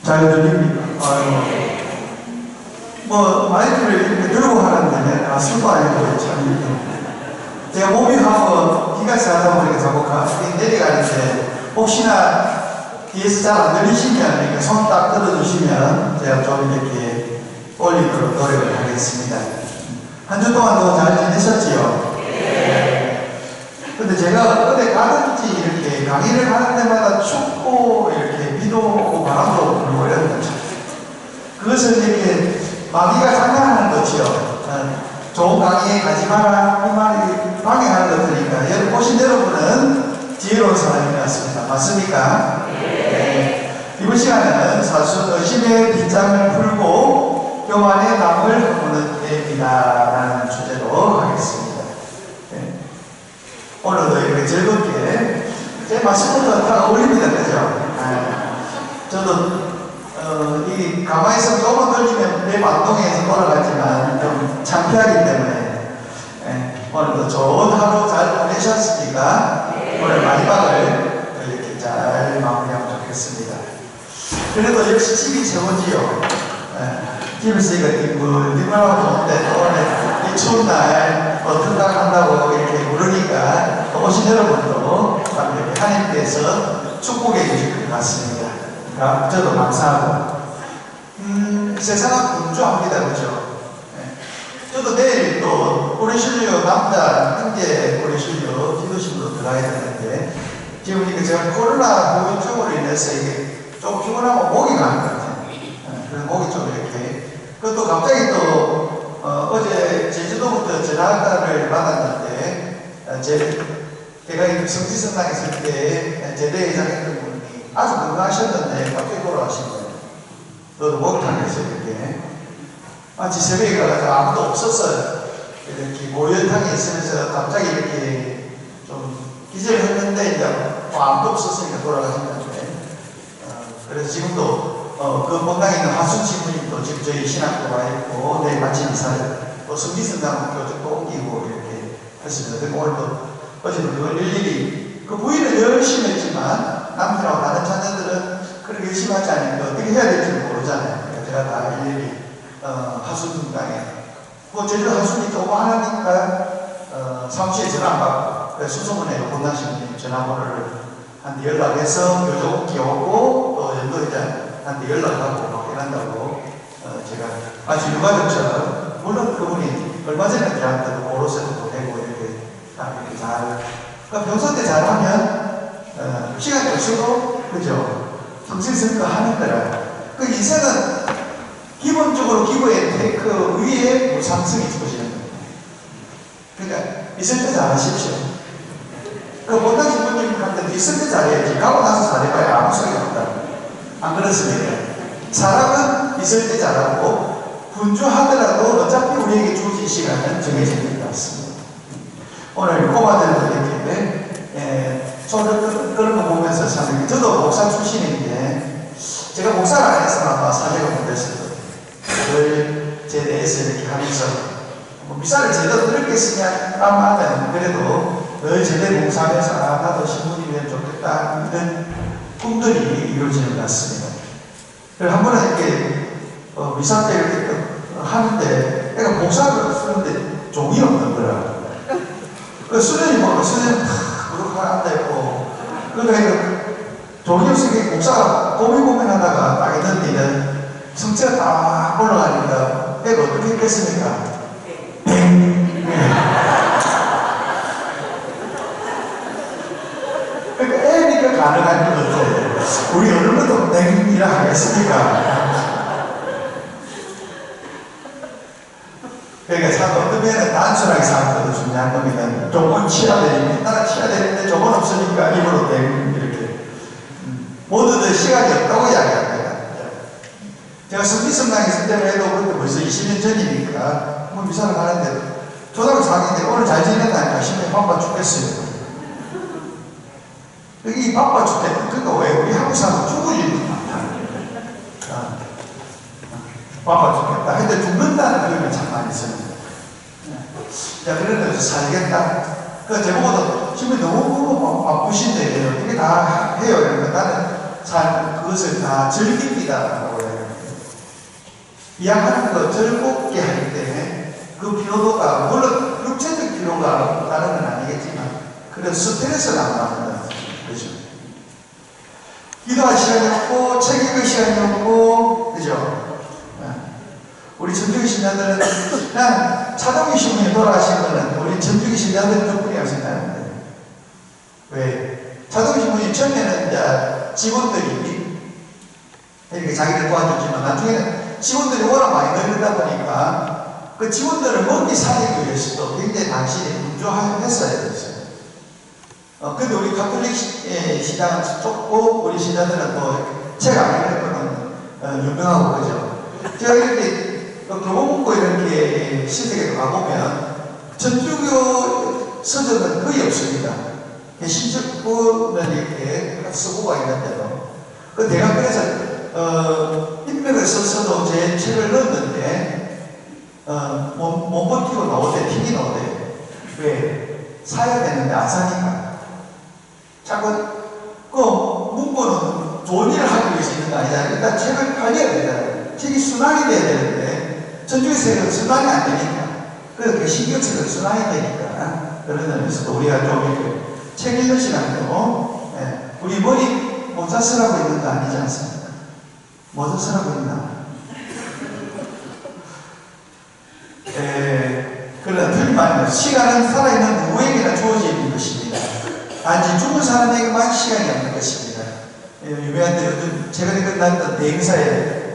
잘 들립니까? 뭐 마이크를 이렇게 들고 하는데 술도 아니고 참 제가 몸이 하고 기가 차다 보니까 자꾸 내려가는데 혹시나 뒤에서 잘 안 들리시면 이렇게 손 딱 들어주시면 제가 좀 이렇게 올리도록 노력을 하겠습니다. 한 주 동안도 잘 지내셨지요? 네. 근데 제가 어디 가든지 이렇게 강의를 하는 데마다 춥고 이렇게 비도 오고 바람도 불고 이랬는데 그것은 이렇게 마귀가 장난하는 거지요. 좋은 강의에 가지 마라 이 말이 방해하는 것이니까 오신 여러분은 지혜로운 사람이 되었습니다. 맞습니까? 네. 이번 시간에는 사순 의심의 빗장을 풀고 교만의 담을 허무는 때입니다 라는 주제로 하겠습니다. 네. 오늘도 이렇게 즐겁게 제 말씀부터 다 어울립니다. 그죠? 저도 이 가만히서 조금 돌리면 내 반동에서 돌아가지만 좀 창피하기 때문에 오늘도 좋은 하루 잘 보내셨으니까 오늘 마지막을 이렇게 잘 마무리하면 좋겠습니다. 그래도 역시 집이 최고지요. 집에서 이거 뒷물하고 좋은데 또 오늘 이 추운 날 등강한다고 이렇게 부르니까 오신 여러분도 이렇게 하나님께서 축복해 주실 것 같습니다. 저도 감사하고 세상은 분주합니다. 그죠? 저도 내일 또 우리 신료 남자 형제 우리 신료 기도실로 들어가야 되는데 지금 이게 제가 코로나 후유증으로 인해서 이게 좀 피곤하고 목이 가는 것 같아요. 그래서 목이 좀 이렇게 그것도 갑자기 또 어제 제주도부터 전화를 받았는데 제가 성지성당 있을 때 제대회장 했던 분이 아주 건강하셨는데 갑자기 돌아가신 거예요. 너도 목탕에서 이렇게 마치 새벽에 가서 아무도 없었어요. 이렇게 모혈탕에 있으면서 갑자기 이렇게 좀 기절했는데 이제 아무도 없었으니까 돌아가신다는데 그래서 지금도 그 본당에 있는 하순 신부님도 지금 저희 신학교 와 있고 내일 마침 이사를 또 성지성당 교직도 옮기고 이렇게 했습니다. 그리고 오늘도 어제도 그걸 일일이 그 부인은 열심히 했지만 남편하고 다른 자녀들은 그렇게 열심히 하지 않으니까 어떻게 해야 될지 모르잖아요. 그러니까 제가 다 일일이 하순당에 뭐 제주도 하순이 조금 하나니까 사무실에 전화 안 받고 수소문에 본당신부님 전화번호를 한테 연락해서 교조국기 오고 또 연도회장한테 연락하고 막 이런다고 제가 아주 유가족처럼 물론 그분이 얼마 전에 저한테도 보로세도 보내고 이렇게 잘 그러니까 평소 때 잘하면 시간이 없어도 그죠? 성실성과 하는 거라 그 인생은 기본적으로 기부의 테이크 위에 무상승이 주어지는 겁니다. 그러니까 있을 때 잘하십시오. 그 본당 신부님한테도 있을 때 잘해야지 가고 나서 잘해봐야 아무 소용이 없다. 안 그렇습니까? 사람은 있을 때 잘하고 분주하더라도 어차피 우리에게 주어진 시간은 정해져 있는 것 같습니다. 오늘 꼬마들도 이렇게 손을 끌고 보면서 사는 저도 목사 출신인데 제가 목사를 안 했으면 아마 사제가 못했을 거예요. 늘 제대해서 이렇게 하면서 미사를 제대로 들었겠으냐 하면 그래도 늘 제대 봉사하면서 나도 신부님이면 좋겠다 이런 꿈들이 이루어지는 것 같습니다. 그래서 한 번은 이렇게 미사 때 이렇게 하는데 내가 봉사를 쓰는데 종이 없는 거라. 그 수련이 보면 수련이 그렇게 앉아있고 그러니까 종이 없으니까 목사가 고민하다가 딱 있는데 성체가 딱 올라가니까 애가 어떻게 했겠습니까? 그러니까 애니까 가능한 건데 우리 얼마나 땡이라 하겠습니까? 그러니까 참 어떤 면은 단순하게 사는 것도 중요한 겁니다. 조금 치야 되는데 나라 치야 되는데 조금 없으니까 입으로 땡 이렇게 모두들 시간이 없다고 이야기합니다. 제가 성지성당에 있을 때만 해도 그때 벌써 20년 전이니까 뭐 미사를 가는데 초등학교 4학년인데 오늘 잘 지낸다니까 심히 바빠 죽겠어요. 이 바빠 죽겠다. 그러니까 왜 우리 한국 사람 죽을 일이 많다. 바빠 죽겠다. 근데 죽는다는 그림을 참 많이 씁니다. 자, 그런 데서 살겠다. 그 제보고도 신부님 너무 바쁘신데 어떻게 다 해요? 이러면 나는 그것을 다 즐깁니다라고 해요. 이야기하는 거 즐겁게 하기 때문에 그 피로도가, 물론 육체적 피로가 다른 건 아니겠지만, 그런 스트레스를 안 받는다. 그죠? 기도할 시간이 없고, 책 읽을 시간이 없고, 그죠? 우리 전주기 신자들은 그냥 차동희 신부님이 돌아가신 거는 우리 전주기 신자들 덕분이라고 생각합니다. 왜? 차동희 신부님 처음에는 이제 직원들이 이렇게 자기를 도와줬지만 나중에는 직원들이 워낙 많이 늘다 보니까 그 직원들을 먹기 살리기 위해서도 굉장히 당신이 분주했어야 됐어요. 근데 우리 가톨릭 시장은 좁고 우리 신자들은 뭐 책 안 읽는 거는 유명하고 그죠? 제가 이렇게 교보문고 이렇게 시댁에 가보면 전주교 서적은 거의 없습니다. 신적부는 이렇게 서고가 있는데도 그 대학교에서 인맥을 써서도 제 책을 넣었는데 못 버티고 나오대, 틱이 나오대. 왜? 사야 되는데 안 사니까. 자꾸 그 문고는 좋은 일을 하기 위해서 있는 거 아니잖아요. 일단 책을 팔려야 되잖아요. 책이 순환이 돼야 되는데 전주에서는 순환이 안 되니까. 그래서 그 신경책은 순환이 되니까. 그런 면에서도 우리가 좀 이렇게 책 읽는 시간도 우리 머리 모자 쓰라고 있는 거 아니지 않습니까? 모자 쓰라고 있나? 그러나 틀림아니면 시간은 살아있는 누구에게나 주어져 있는 것입니다. 단지 죽은 사람에게만 시간이 없는 것입니다. 유명한데 요즘 최근에 끝났던 대행사에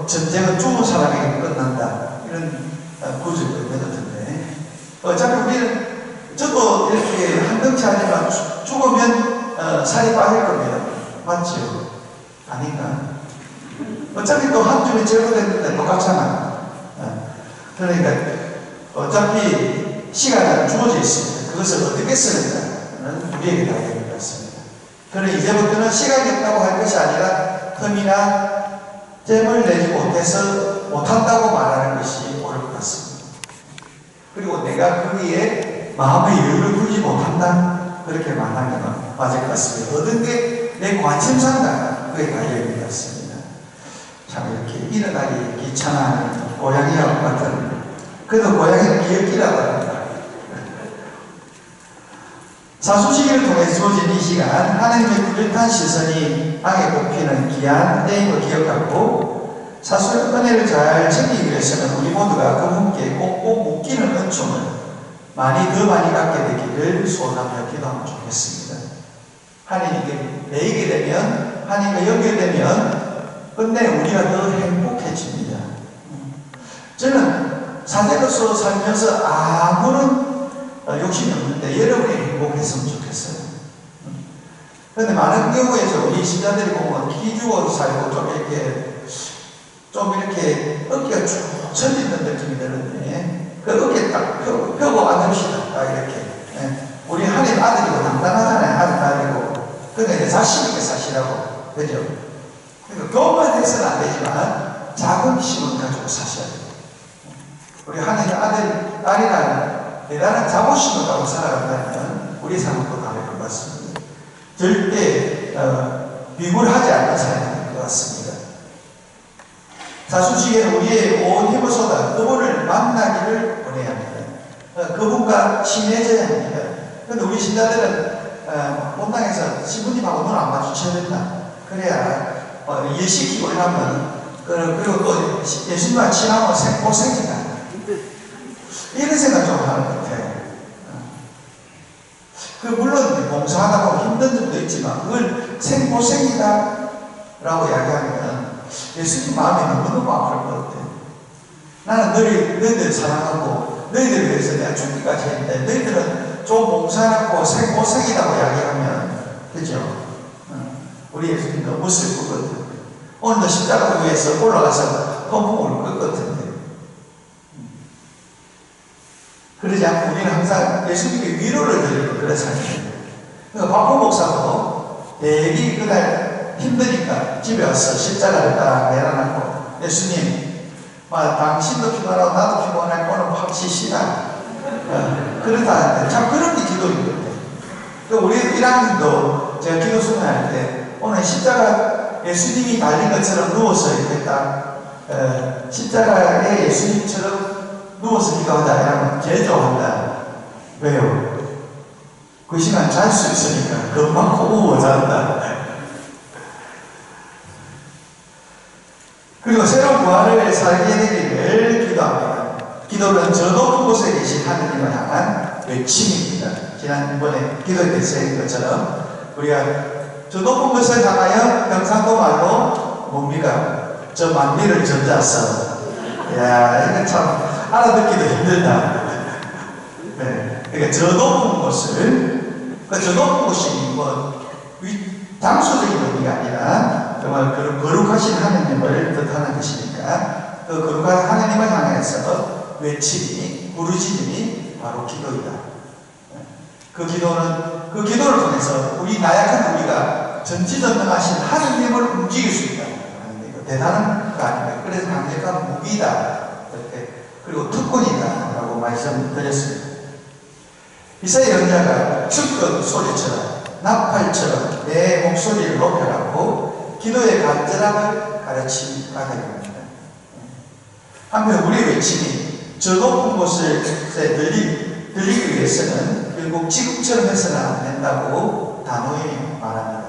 전쟁은 죽은 사람에게 끝난다. 이런 구절이 있는 것 같은데. 어차피 우리는, 저도 이렇게 한 덩치 아니면 죽으면 살이 빠질 겁니다. 맞죠? 아닌가? 어차피 또 한 줌이 제거됐는데 똑같잖아. 그러니까 어차피 시간은 주어져 있습니다. 그것을 어떻게 쓰는가는 우리에게 달려있는 것 같습니다. 그러나 이제부터는 시간이 없다고 할 것이 아니라 틈이나 잼을 내지 못해서 못한다고 말하는 것이 옳을 것 같습니다. 그리고 내가 거기에 마음의 여유를 두지 못한다 그렇게 말하면 맞을 것 같습니다. 얻은 게 내 관심사인가 그게 달려있는 것 같습니다. 참 이렇게 일어나기 귀찮아 고양이하고 같은, 그래도 고양이는 기억기라고 합니다. 사수시기를 통해 주어진 이 시간, 하나님의 뚜렷한 시선이 땅에 꼽히는 귀한 때인 걸 기억하고 사수의 은혜를 잘 챙기기 위해서는 우리 모두가 그분께 꼭꼭 묶이는 은총을 더 많이 갖게 되기를 소원하며 기도하면 좋겠습니다. 하나님께 매이게 되면, 하나님과 연결되면 끝내 우리가 더 행복해집니다. 저는 사제로서 살면서 아무런 욕심이 없는데 여러분이 행복했으면 좋겠어요. 그런데 많은 경우에서 우리 신자들이 보면 기죽어 살고 좀 이렇게 어깨가 쭉 처지는 느낌이 드는데 그 어깨 딱 펴고 앉읍시다. 딱 이렇게. 우리 하나님 아들이고 당당하잖아요. 아들이고. 그러니까 자신 있게 사시라고. 그죠? 그러니까 교만 해서는 안 되지만 자긍심을 가지고 사셔야 돼요. 우리 하나님 딸이라는 대단한 자부심을 가지고 살아간다면 우리 삶도 다를 것 같습니다. 절대 비굴하지 않는 삶이 될 것 같습니다. 자수시기에는 우리의 온 힘을 쏟아 그분을 만나기를 원해야 합니다. 그분과 친해져야 합니다. 그런데 우리 신자들은 본당에서 신부님하고 눈 안 마주쳐야 된다. 그래야 예시키고 이러면 그리고 또 예수님과 친하면 생고생이다. 이런 생각 좀 하는 것 같아요. 물론 봉사하다 보면 힘든 점도 있지만 그걸 생고생이다 라고 이야기하면 예수님 마음이 너무너무 아플 것 같아요. 나는 너희들 사랑하고 너희들을 위해서 내가 죽기까지 했는데 너희들은 좀 봉사하고 생고생이라고 이야기하면 그죠? 우리 예수님 너무 슬플 것 같아요. 오늘도 십자가 위에서 올라가서 펑펑 울 것 같은데 그러지 않고 우리는 항상 예수님께 위로를 드리고 그래 살입니다. 그러니까 박호 목사도 대기 그날 힘드니까 집에 와서 십자가를 딱 내려놓고 예수님 당신도 피곤하고 나도 피곤할 거는 확 쉬시다. 그렇다는데 참 그런 게 기도인 거예요. 우리 1학년도 제가 기도 수련할 때 오늘 십자가 예수님이 달린 것처럼 누워서 이렇게 딱 십자가에 예수님처럼 누워서 기도하자 이러면 제일 좋아한다. 왜요? 그 시간 잘 수 있으니까 금방 우워 잔다. 그리고 새로운 부활을 살게 되기를 기도합니다. 기도는 저 높은 곳에 계신 하느님을 향한 외침입니다. 지난번에 기도에 대해서 했던 것처럼 우리가 저 높은 곳을 향하여 경상도 말로 뭡니까? 저 만리를 전자서. 이야, 이거 참 알아듣기도 힘들다. 네. 그러니까 저 높은 곳을, 저 높은 곳이 장소적인 의미가 아니라 정말 그런 거룩하신 하느님을 뜻하는 것이니까 그 거룩한 하느님을 향해서 외침이, 부르짖음이 바로 기도이다. 그 기도를 통해서 나약한 우리가 전지전능하신 하느님을 움직일 수 있다. 대단한 거 아닙니까? 그래서 강력한 무기다. 그리고 특권이다. 라고 말씀드렸습니다. 이사야 예언자가 측근 소리처럼 나팔처럼 내 목소리를 높여라고 기도의 간절함을 가르치가 됩니다. 한편 우리의 외침이 저 높은 곳에 들리기 위해서는 결국 지금처럼 해서는 안 된다고 단호히 말합니다.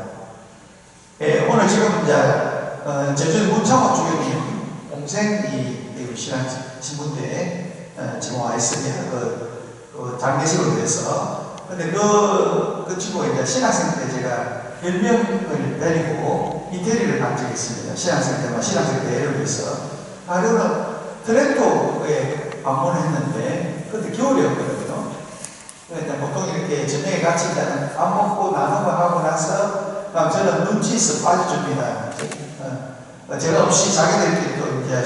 오늘 지금 이제 제주 문창호 주교님 동생이 신앙신문대에 지금 와 있습니다. 그 장례식으로 돼서. 근데 그 친구가 이제 신학생 때 제가 10명을 데리고 이태리를 간 적이 있습니다. 신학생 때만 신학생 대회를 위해서. 하루는 트렌토에 방문을 했는데, 그때 겨울이었거든요. 그러니까 보통 이렇게 저녁에 같이 밥 먹고 나누고 하고 나서, 저는 눈치 있어 빠져줍니다. 제가 없이 자기들끼리 또 이제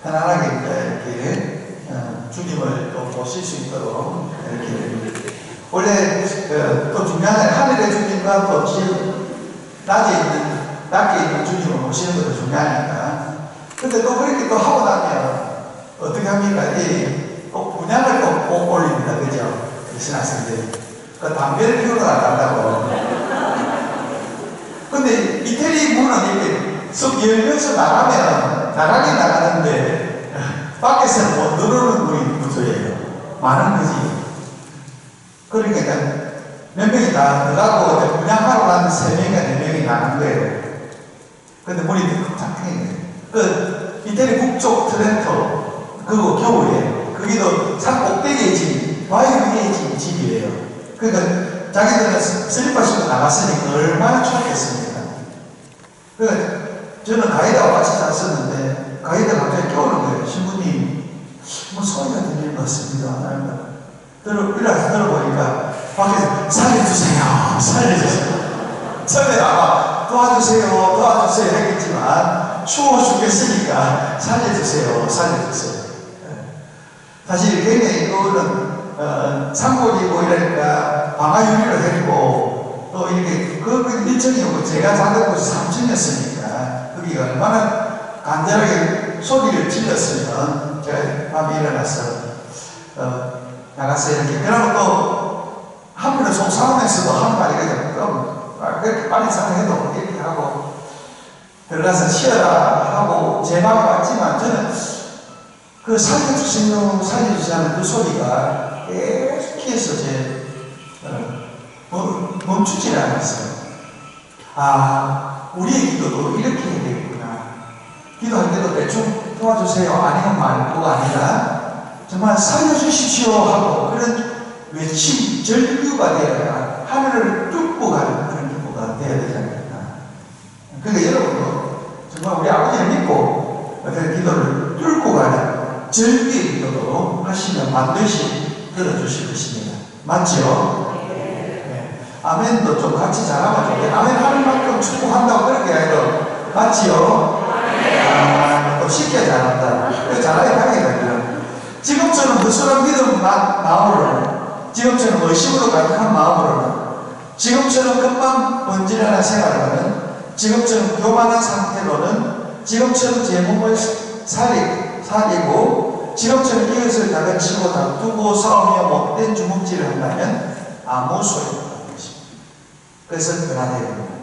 편안하게 이렇게 주님을 또 모실 수 있도록 이렇게. 원래 또 중요한 건 하늘의 주님과 또 낮에 있는 주님을 모시는 것도 중요하니까. 근데 또 그렇게 또 하고 나면 어떻게 합니까? 또 분양을 또 올립니다. 그죠? 신학생들이. 그 담배를 피우러 나간다고. 근데 이태리 문은 이렇게 썩 열면서 나가긴 나가는데 밖에서는 못 들어오는 문이 구조예요. 많은 거지. 그러니까 몇 명이 다 들어가고 분양하러 가는 3명이나 4명이 나간 거예요. 근데 문이 탁탁해 있는 거예요. 이태리 북쪽 트렌토, 그거 겨울에, 거기도 산 꼭대기의 집, 바위 위의 집이에요. 그러니까 자기들은 슬리퍼 신고 나갔으니까 얼마나 추웠겠습니까? 그러니까 저는 가이드하고 같이 잤었는데, 가이드가 갑자기 깨우는 거예요. 신부님, 뭐 소리가 들리는 것 같습니다. 일어나서 들어보니까 밖에서 살려주세요. 처음에 아마 도와주세요 했겠지만 추워 죽겠으니까 살려주세요. 사실 굉장히 이거는 산골이고 이러니까 방아유리를 했고 또 이렇게 그 1층이고 제가 자던 곳이 3층이었으니까 거기가 얼마나 간절하게 소리를 질렀으면 제가 밤에 일어나서 나갔어요. 이렇게. 그러면 또 한편에 속상하면서도 하는 말이거든요. 그렇게 빨리 사랑해도 이렇게 하고 들어가서 쉬어라 하고 제 마음이 왔지만 저는 그 살려주세요 하는 그 소리가 계속해서 멈추질 않았어요. 우리의 기도도 이렇게 해야 되겠구나. 기도할 때도 대충 도와주세요 아니면 말고가 아니라 정말 살려주십시오 하고 그런 외침, 절규가 되어야 하늘을 뚫고 가는 그런 기도가 되어야 되지 않겠나. 그러니까 여러분도 정말 우리 아버지를 믿고 어떤 기도를 뚫고 가는 절규의 기도도 하시면 반드시 들어주실 것입니다. 맞죠? 네. 아멘도 좀 같이 잘하면 좋겠네. 아멘 하는 만큼 축복한다고 그렇게 해도 맞지요? 또 쉽게 잘한다. 잘하게 하겠다. 지금처럼 허술한 믿음 마음으로는, 지금처럼 의심으로 가득한 마음으로는, 지금처럼 금방 번지르는 생활로는, 지금처럼 교만한 상태로는, 지금처럼 제 몸을 살리고 지금처럼 이것을 다그치고 다투고 싸우며 못된 주먹질을 한다면 아무 소용이 없는 것입니다. 그래서 변화되어야 됩니다.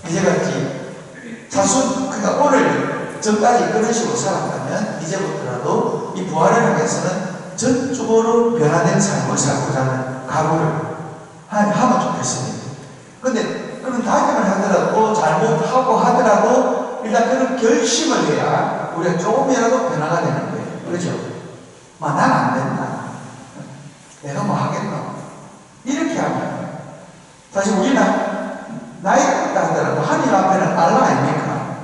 이제같이 자손, 그러니까 오늘 전까지 그런 식으로 살았다면 이제부터라도 이 부활을 향해서는 전적으로 변화된 삶을 살고자 하는 각오를 하면 좋겠습니다. 근데 그런 다짐을 하더라도 잘못하고 하더라도 일단 그런 결심을 해야 우리가 조금이라도 변화가 되는 거예요. 그렇죠? 난 안 된다. 내가 뭐 하겠노? 이렇게 하면 사실 우리는 나이가 있다 하더라도 하나님 앞에는 알라 아닙니까?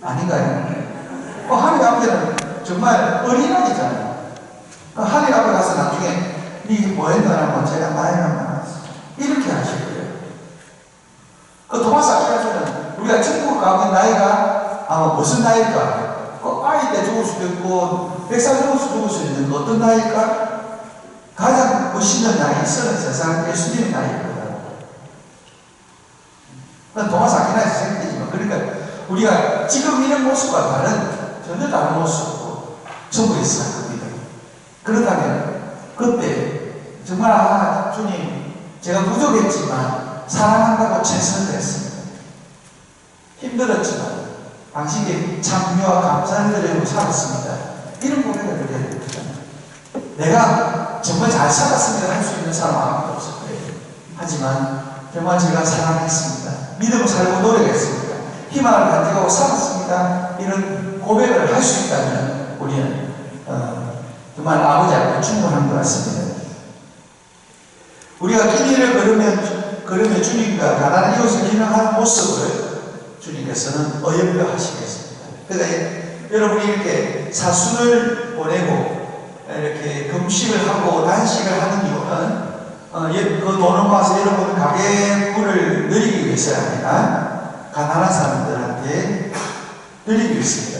아닌가요? 하나님 앞에는 정말 어린아이잖아요. 하나님 앞에 가서 나중에 니 뭐 했나라고 제가 나이가 많았어. 이렇게 하실 거예요. 토마스 아퀴나스는 우리가 천국 가면 나이가 아마 무슨 나이일까? 아이 때 죽을 수도 있고 100살 죽을 수 있는 거 어떤 나이일까? 가장 멋있는 나이 33살 예수님의 나이거든. 토마스 아퀴나스 생각이지만 그러니까 우리가 지금 이런 모습과 전혀 다른 모습으로 천국에 살 겁니다. 그렇다면 그때 정말 주님 제가 부족했지만 사랑한다고 최선을 다했습니다. 힘들었지만 당신께 참여와 감사를 드리고 살았습니다. 이런 고백을 드려야 됩니다. 내가 정말 잘 살았습니다 할 수 있는 사람 아무도 없을 거예요. 하지만 정말 제가 사랑했습니다. 믿음을 살고 노력했습니다. 희망을 가지고 살았습니다. 이런 고백을 할 수 있다면 우리는 정말 아버지 앞에 충분한 것 같습니다. 우리가 긴 길을 걸으며 주님과 가난한 이웃을 기능하는 모습을 주님께서는 어여겨 하시겠습니다. 그러니까 여러분이 이렇게 사순을 보내고 이렇게 금식을 하고 단식을 하는 이유는 그 돈을 모아서 여러분 가게 부를 늘리기 위해서가 아니라 가난한 사람들한테 늘리기 위해서입니다.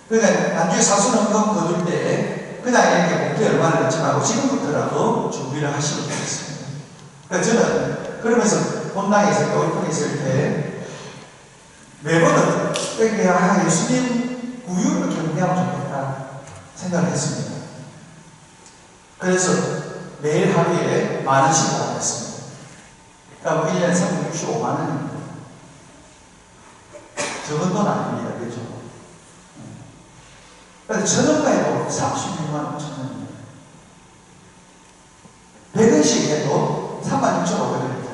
그러니까 나중에 사순헌금 거둘 때 그냥 이렇게 봉투에 얼마나 넣지 말고 지금부터라도 준비를 하시면 되겠습니다. 그러니까 저는 그러면서 본당에 있을 때, 올통에 있을 때 매번은 예수님 구유를 경배하면 좋겠다 생각을 했습니다. 그래서 매일 하루에 10,000원씩 모았습니다. 그러니까 1년에 365만 원입니다. 적은 돈 아닙니다. 그죠? 그런데 저녁가 해도 36만 5천원입니다. 100원씩 해도 36,500원입니다.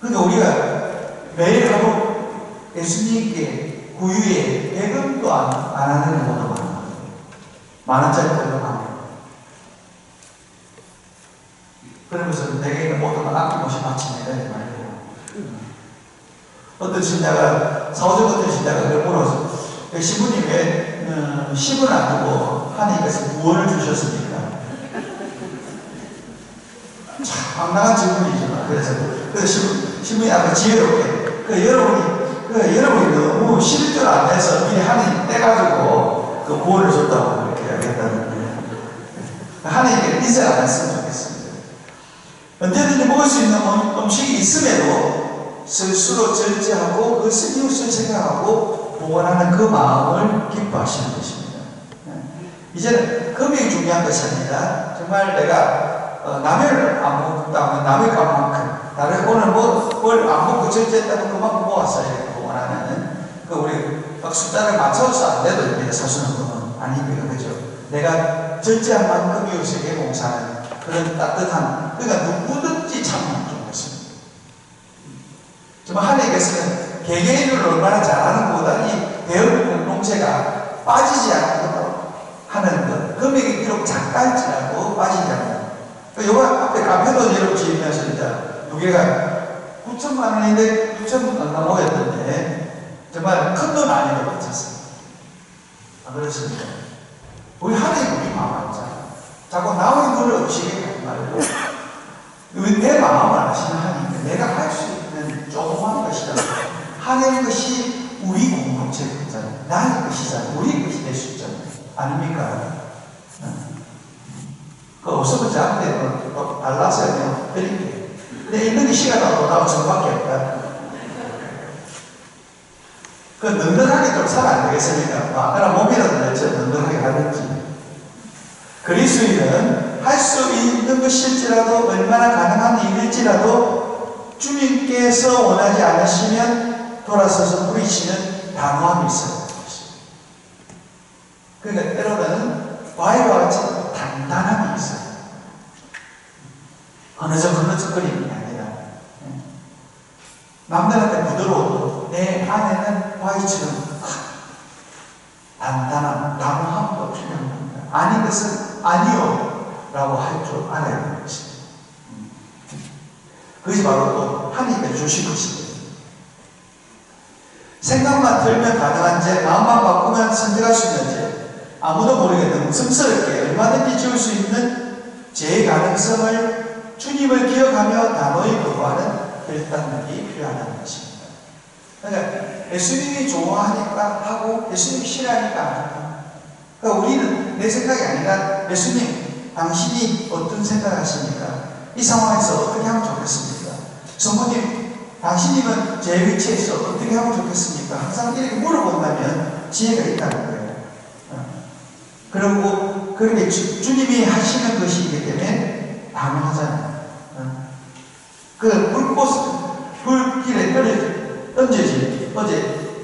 그러니까 우리가 매일 하루 예수님께 구유에 100원도 안 하는 것도 많아요. 10,000원짜리 것도 많아요. 그러면서 내게 있는 모든 걸 아낌없이 바치는 이런 말이에요. 어떤 신자가, 사오적 어떤 신자가 그걸 물어서 신부님 왜 10원 안 주고 하나님께서 9원을 주셨습니까? 참 황당한 질문이지만 그래서 신부님 아까 지혜롭게 여러분이 너무 실줄 안 내서 미리 하나님 떼가지고 그 9원을 줬다고 그렇게 이야기했다는 거예요. 하나님께 인생 안 했으면 좋겠습니다. 언제든지 먹을 수 있는 음식이 있음에도 스스로 절제하고 그 이웃을 생각하고 보관하는 그 마음을 기뻐하시는 것입니다. 이제는 금액이 중요한 것이 아니라 정말 내가 남을 안 먹었다면 남의 값만큼 나를 오늘 뭘 안 먹고 절제했다면 그만큼 모았어야 보관하는 그 우리 숫자를 맞춰서 안 돼도 됩니다. 사수는 그건 아니고요. 그죠? 내가 절제한 만큼 이웃에게 봉사하는 그런 따뜻한, 그러니까 누구든지 참여하는 것입니다. 정말 하나님께서는 개개인을 얼마나 잘하는 것보다 이 대형 공동체가 빠지지 않도록 하는 것, 금액이 비록 작갈지라도 빠지지 않는 것. 요거 앞에 카페도 여러분 지으면서 이제 무게가 9천만 원인데 9천 얼마 모였던데 정말 큰 돈 아니고 괜찮습니다. 안 그렇습니까? 우리 하나님 우리 마음 알잖아. 자꾸 나의 눈을 음식에 가지 말고 내 마음을 아시는 하나님, 내가 할 수 있는 조그만 것이다. 하나님의 것이 우리 공동체 것이잖아요. 나의 것이잖아요. 우리 것이 될 수 있잖아요. 아닙니까? 그 없으면 저한테 달라서 그냥 드릴게요. 근데 있는 게 시간 없고 나도 저밖에 없다. 그 넉넉하게 좀 살아 안 되겠습니까? 아까나 몸이라도 냈죠. 넉넉하게 하든지. 그리스도인은 할 수 있는 것일지라도 얼마나 가능한 일일지라도 주님께서 원하지 않으시면 돌아서서 부리시는 단호함이 있어요. 그러니까 때로는 바위와 같이 단단함이 있어요. 흐느적거리는 게 아니라 남들한테 부드러워도 내 안에는 바위처럼 단단함, 단호함도 필요한 겁니다. 아닌 것은 아니요 라고 할 줄 알아야 되는 것입니다. 그것이 바로 또 하나님께서 주신 것입니다. 생각만 들면 가능한지, 마음만 바꾸면 선택할 수 있는지, 아무도 모르겠는 슴스럽게 얼마든지 지을 수 있는 제 가능성을 주님을 기억하며 단호히 거부하는 결단력이 필요하다는 것입니다. 그러니까 예수님이 좋아하니까 하고 예수님이 싫어하니까 안 합니다. 그러니까 우리는 내 생각이 아니라 예수님, 당신이 어떤 생각을 하십니까? 이 상황에서 어떻게 하면 좋겠습니까? 성모님, 당신님은 제 위치에서 어떻게 하면 좋겠습니까? 항상 이렇게 물어본다면 지혜가 있다는 거예요. 그리고 그렇게 주님이 하시는 것이기 때문에 단호하잖아요. 그 불길에 던져진 어제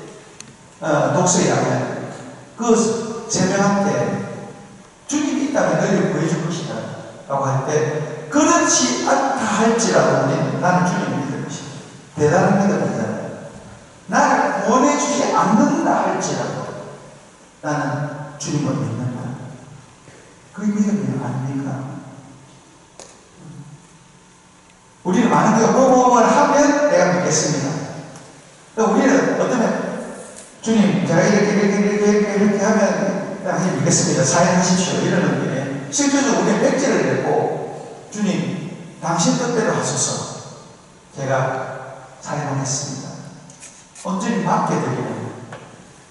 독서에 하면 그 세명한테 주님이 있다면 너희를 구해줄 것이다 라고 할 때 그렇지 않다 할지라도 나는 주님을 믿을 것이다. 대단한 믿음이잖아요. 나를 구원해주지 않는다 할지라도 나는 주님을 믿는다. 그게 믿음이 아닙니까? 우리는 많은 걸 뭐뭐를 하면 내가 믿겠습니다. 우리는 어떠면 주님 제가 이렇게 하면 당연히 믿겠습니다. 사용하십시오 이러는데 실제적으로 우리는 백지를 냈고 주님 당신 뜻대로 하소서 제가 사용하겠습니다. 온전히 맡겨드리는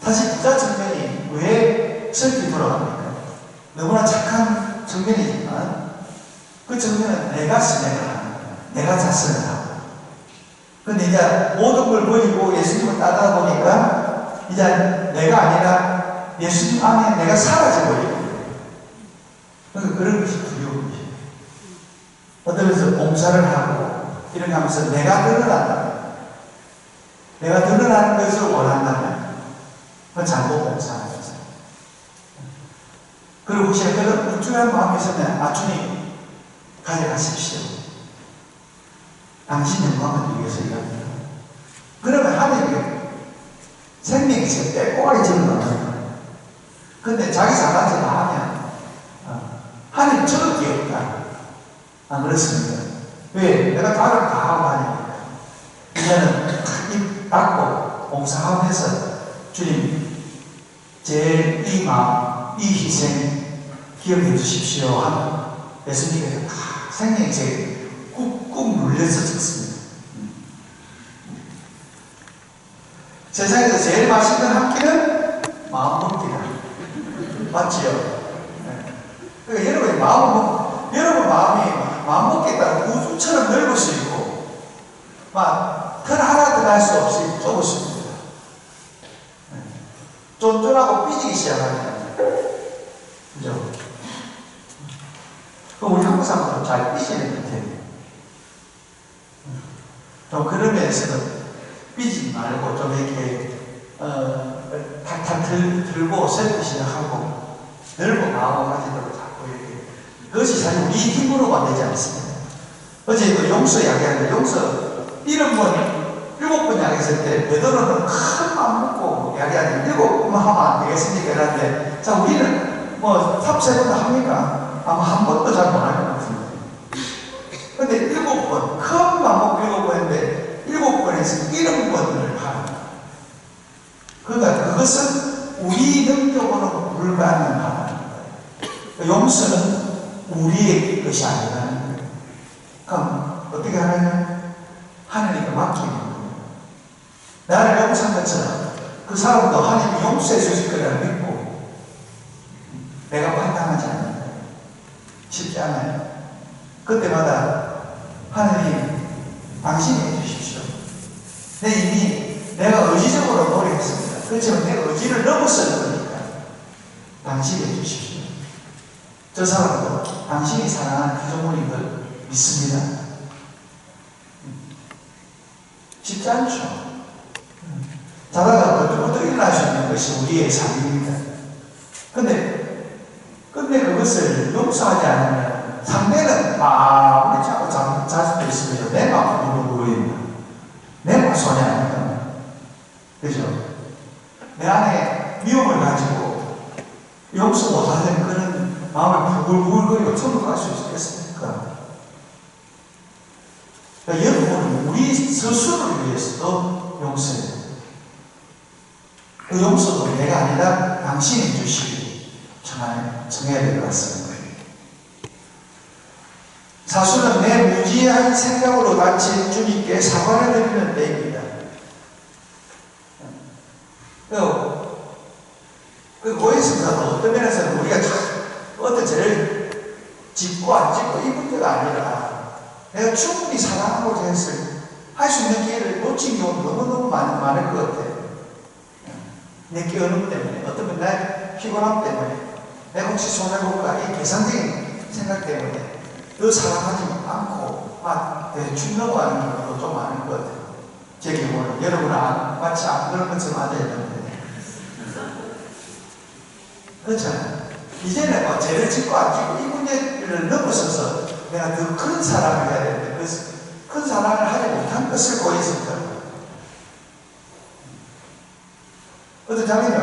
사실 부자 청년이 왜 슬피 돌아갑니까? 너무나 착한 청년이지만 그 청년은 내가 진행을 하는 거야. 내가 자선을 하고 근데 이제 모든 걸 버리고 예수님을 따르다 보니까 이제 내가 아니라 예수님 안에 내가 사라져버리고 그러니까 그런 것이 두려운 것이에요. 어떤 면에서 봉사를 하고 이렇게 하면서 내가 드러난다면 내가 드러나는 것을 원한다면 그건 잘못 봉사하는 거죠. 그리고 혹시 그런 우쭐한 마음이 있으면 주님 가져가십시오. 당신 영광을 위해서 일합니다. 그러면 하나님이 생명이 지금 빼꼬하게 집어넣는 거예요. 근데 자기 잘난 다 하면 하나님 저렇게 없다. 안 그렇습니까? 왜? 내가 다른 다 하고 하니까. 이제는 입 닫고 봉사하면서 주님 제 이 마음, 이 희생 기억해 주십시오 하면 예수님께서 다 생명이 제 꾹꾹 눌려서 적습니다. 세상에서 제일 맛있는 한 끼는 마음 먹기다. 맞지요? 네. 그러니까 여러분이 여러분 마음 먹겠다고 우주처럼 넓을 수 있고, 털 하나 들어갈 수 없이 좁을 수 있습니다. 네. 쫀쫀하고 삐지기 시작하면, 그죠? 그럼 우리 한국 사람들은 잘 삐지는 것 같아요. 좀 그런 면에서는 삐지 말고 좀 이렇게 탈탈 들고 셀프 시작하고 넓은 마음을 가지도록 자꾸 이렇게 그것이 사실 우리 힘으로만 되지 않습니다. 어제 그 용서 이야기하는데 용서 7번 이야기했을 때 베드로는 큰 마음 먹고 이야기하는데 7번만 하면 안 되겠습니까? 이랬는데 자 우리는 뭐 3-4번 합니까? 아마 한 번도 잘 못 할 것 같은데 근데 7번 큰 마음 먹고 7번 했는데 7번에서 7번을 하는 거예요. 그러니까 그것은 우리 능력으로 불가능하다는 거예요. 용서는 우리의 것이 아니라는 거예요. 그럼 어떻게 하느냐? 하나님께 맡기는 거예요. 나를 용서한 것처럼 그 사람도 하나님이 용서해 주실 거라고 믿고 내가 판단하지 않는 거예요. 쉽지 않아요. 그때마다 하나님 당신이 해주십시오. 이미 내가 의지적으로 노력했습니다. 그렇지만 내 의지를 넘어서는 거니까 당신이 해주십시오. 저 사람도 당신이 사랑하는 피조물인 걸 믿습니다. 쉽지 않죠. 자다가 그때부터 일어날 수 있는 것이 우리의 삶입니다. 근데 그것을 용서하지 않으면 상대는 아무리 자꾸 자식도 있으면 내가 누구인가? 내가 손이 아닌가? 그죠? 내 안에 미움을 가지고 용서 못하는 그런 마음을 부글부글거리고 천국 갈 수 있겠습니까? 그러니까 여러분은 우리 스스로를 위해서도 용서해요. 그 용서도 내가 아니라 당신이 주시기 정해야 될 것 같습니다. 사수는 내 무지한 생각으로 다친 주님께 사과를 드리는 때입니다. 그 고해성사도 어떤 면에서는 우리가 어떤 죄를 짓고 안 짓고 이 문제가 아니라 내가 충분히 사랑하고자 했을 할 수 있는 기회를 놓친 경우는 너무너무 많을 것 같아요. 내 게으름 때문에, 어떤 날 피곤함 때문에, 내가 혹시 손해볼까, 이 계산적인 생각 때문에 더 사랑하지 않고 대충 넘어가는 경우도 좀 많은 것 같아요. 제 경우는 여러분은 마치 안 그런 것처럼 안 되는데 그렇잖아요. 이제는 뭐 죄를 짓고 안 짓고 이 문제를 넘어서서 내가 더 큰 사랑을 해야 되는데 그 큰 사랑을 하지 못한 것을 고했습니다. 어떤 자매님이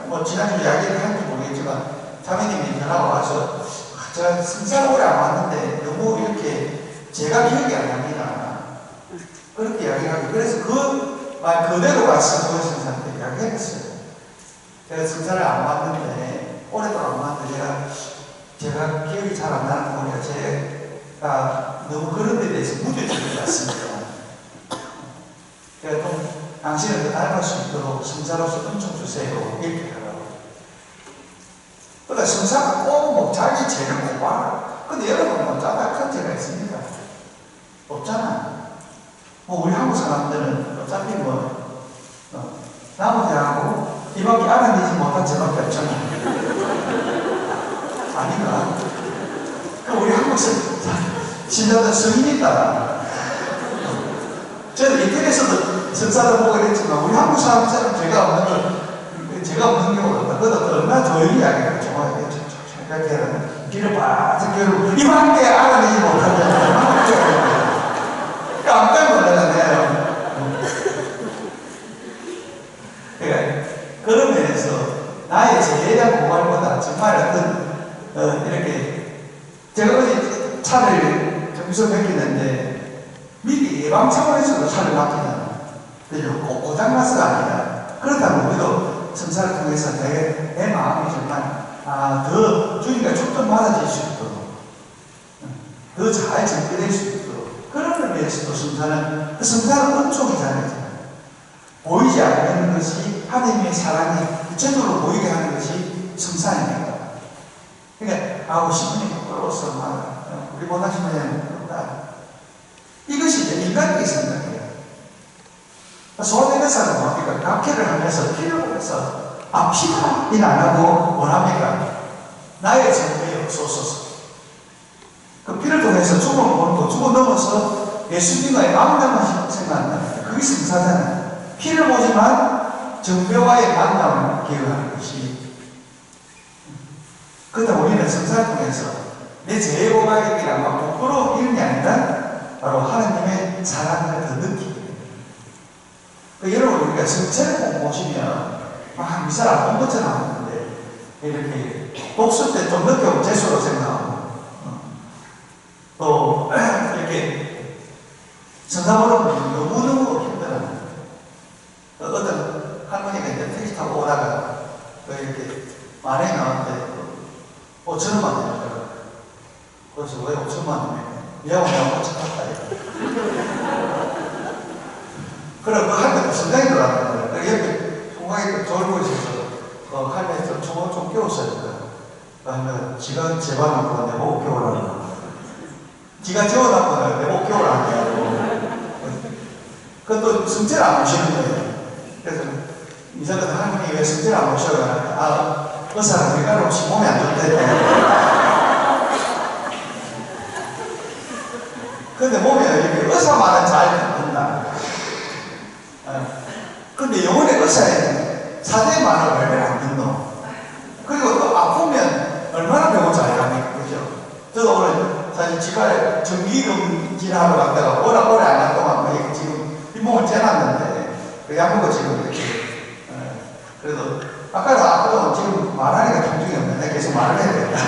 뭐 지난주 이야기를 하는지 모르겠지만 자매님이 전화가 와서 제가 성사를 오래 안 왔는데 너무 이렇게 제가 기억이 안 납니다. 그렇게 이야기하고 그래서 그 말 그대로 와서 고해 성사한테 이야기했어요. 제가 성사를 안 왔는데 오랫동안 안 왔는데 제가 기억이 잘 안 나는 거 보니까 제가 너무 그런 데 대해서 무뎌진 것 같습니다. 제가 좀 당신을 더 닮을 수 있도록 성사로서 은총 주세요. 이렇게 하라고. 그러니까 성사가 꼭 뭐 자기 죄를 못 봐라. 근데 여러분 뭐 짜박한 죄가 있습니까? 없잖아. 뭐 우리 한국 사람들은 어차피 나머지하고 이밖에 알아내지 못한 죄밖에 없잖아. 아닌가? 우리 한국 신자들 성인이 있다. 저는 이태리에서도 성사를 보고 그랬지만 우리 한국 사람처럼 죄가 없는 경우가 없다. 그것도 얼마나 조용히 이야기해요. 정말 길을 바짝 겨루고 이밖에 알아내지 못한다. 깜짝 놀라잖아요. 그러니까 그런 면에서 나의 죄에 대한 고발보다 정말 이렇게 제가 어제 차를 정비소 맡기는데 미리 예방 차원에서도 차를 맡기잖아요. 그죠? 고장나서가 아니라 그렇다면 우리도 성사를 통해서 내 마음이 정말 더 주님과 축전 받아질 수 있도록 더 잘 전개될 수 있도록 그런 의미에서도 성사는 은총이잖아요. 보이지 않는 것이 하나님의 사랑이 구체적으로 보이게 하는 것이 성사입니다. 그러니까 신부님 부끄러워서 우리 원하시면 부끄럽다. 이것이 이제 인간적인 생각이에요. 소대가사는 뭡니까? 각해를 하면서 피를 보면서 피가 일 안 하고 원합니까? 나의 정죄에 없어서 그 피를 통해서 죽음을 보는 거, 죽어 넘어서 예수님과의 만남을 생각한다. 그게 성사잖아요. 피를 보지만 정죄와의 만남을 기억하는 것이. 그러다 우리는 성사를 통해서 내 죄의 고백이란 부끄러운 이름이 아니라 바로 하나님의 사랑을 더 느끼게 됩니다. 여러분 우리가 성체를 보시면 미사를 안 본 것처럼 하는데 이렇게 독설 때 좀 늦게 오면 재수로 생각하고 또 이렇게 성사 보는 분이 너무너무 힘들어요. 어떤 할머니가 이제 택시 타고 오다가 이렇게 만에 나왔는데 5,000원만 내더라고요. 그래서 왜 5,000원 원이면 미안하고 내가 5,000원 갔다. 그럼 그 할머니가 성당에 들어왔는 거예요. 옆에 통화에 졸고 있어서 할머니가 좀 깨웠어요. 그러면 지가 재반하고 내보고 깨우라는 거예요. 지가 재워놨고 내보고 깨우라는 거예요. 그것도 성체를 안 보시는 거예요. 그래서 이사가 할머니 형이 왜 성질 안 오셔? 의사가 밀가루 없이 몸이 안 좋대. 근데 몸에 이렇게 의사 말은 잘 듣는다. 근데 영혼의 의사에는 사대의 말을 왜 안 듣노? 그리고 또 아프면 얼마나 병원 잘 갑니까? 그죠? 저도 오늘 사실 지가에 정기검진하러 갔다가 오래 안 한 동안 지금 잇몸을 째놨는데 약 먹고 지금 이렇게 그래도 아까도 아프다고 지금 말하니까 통증이 없는데 계속 말을 해야 된다.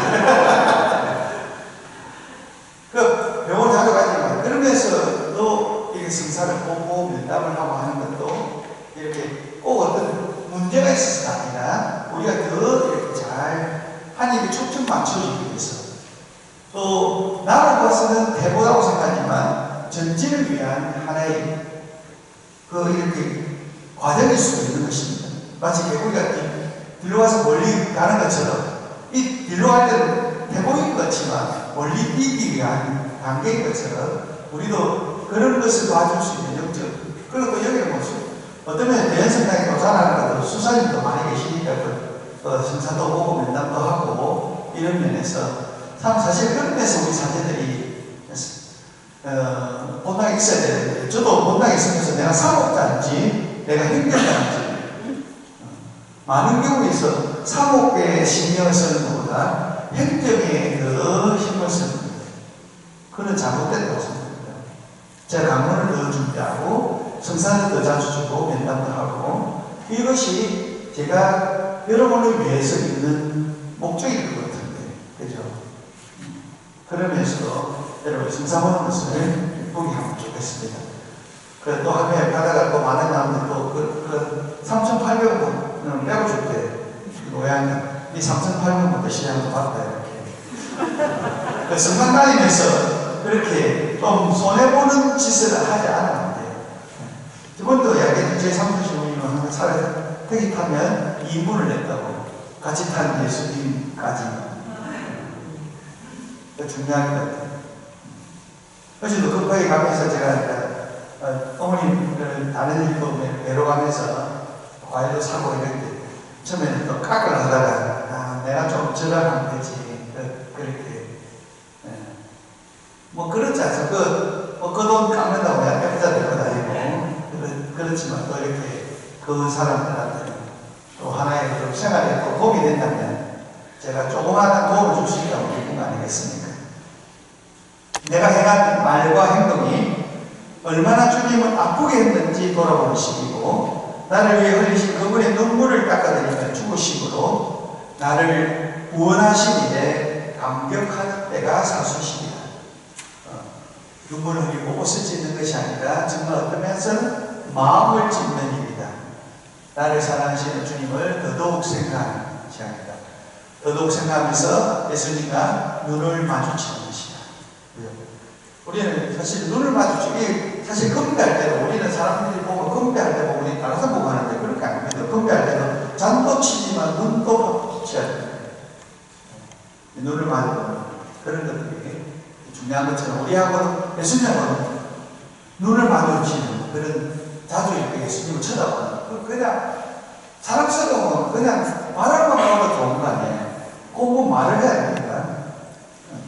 그 병원 자주 가지만 그러면서 또 이렇게 성사를 보고 면담을 하고 하는 것도 이렇게 꼭 어떤 문제가 있어서가 아니라 우리가 더 이렇게 잘 한 입에 초점 맞춰주기 위해서 또 나를 봐서는 대보다고 생각하지만 전진을 위한 하나의 이렇게 과정일 수도 있는 것입니다. 마치 개구리가 뒤로 가서 멀리 가는 것처럼 이 뒤로 갈 때는 대보인 것 같지만 멀리 뛰기 위한 단계인 것처럼 우리도 그런 것을 도와줄 수 있는 영적 그리고 또 여기는 모습 어떤 면에 대연성당에 도전하는 것도 수사님도 많이 계시니까 성사도 보고 면담도 하고 이런 면에서 참 사실 그런 면에서 우리 사제들이 본당에 있어야 되는데 저도 본당에 있으면서 내가 사목자인지 내가 행정자인지 많은 경우에서 사목에 신경을 쓰는 것보다 행정에 더 힘을 쓰는 거예요. 그건 잘못됐다고 생각합니다. 제가 강론을 더 준비하고 성사를 더 자주 주고 면담도 하고 이것이 제가 여러분을 위해서 있는 목적일 것 같은데 그죠? 그러면서도 여러분 성사 보는 것을 보게 하면 좋겠습니다. 그래 또 하면 가다가 또 많은 사람들이 또 3,800원을 빼고 줄 때 노양이 이 3,800원부터 시작해서 받다 이렇게 성당 다니면서 그렇게 좀 손해보는 짓을 하지 않으면 돼요. 저번도 이야기했던 제 사무실님은 항상 차를 택시 타면 2인분을 냈다고 같이 탄 예수님까지 중요한 것 같아요. 어제도 급하게 가면서 제가 어머님 다른 일도 배로 가면서 과일도 사고 이랬는데 처음에는 또 깎으려 하다가 내가 좀 절약하면 되지 그렇게 뭐 그렇지 않습니까? 그 돈 깎는다고 내가 백자 들고 다니고 그렇지만 또 이렇게 그 사람들한테 또 하나의 좀 생활에 또 도움이 된다면 제가 조그마한 도움을 줄 수 있다고 느낀 거 아니겠습니까? 내가 행한 말과 행동이 얼마나 주님을 아프게 했는지 돌아보는 시기고 나를 위해 흘리신 그분의 눈물을 닦아드리며 죽으심으로 나를 구원하신 일에 감격할 때가 사수시기다. 눈물을 흘리고 옷을 찢는 것이 아니라 정말 어떤 면에서는 마음을 찢는 일이다. 나를 사랑하시는 주님을 더더욱 생각하는 시간이다. 더더욱 생각하면서 예수님과 눈을 마주치는 것이다. 우리는 사실 눈을 마주치기 사실 건배할 때도 우리는 사람들이 보고 건배할 때 보고 우리 다른 사람 보고 하는데 그렇게 안 합니다. 건배할 때도 잔도 치지만 눈도 치야 됩니다. 눈을 마주보는 그런 것들이 중요한 것처럼 우리하고는 예수님하고는 눈을 마주치는 그런 자주 이렇게 예수님을 쳐다보는 그냥 사랑스러우면 그냥 말할만 나와도 좋은 거 아니에요. 꼭 말을 해야 됩니다.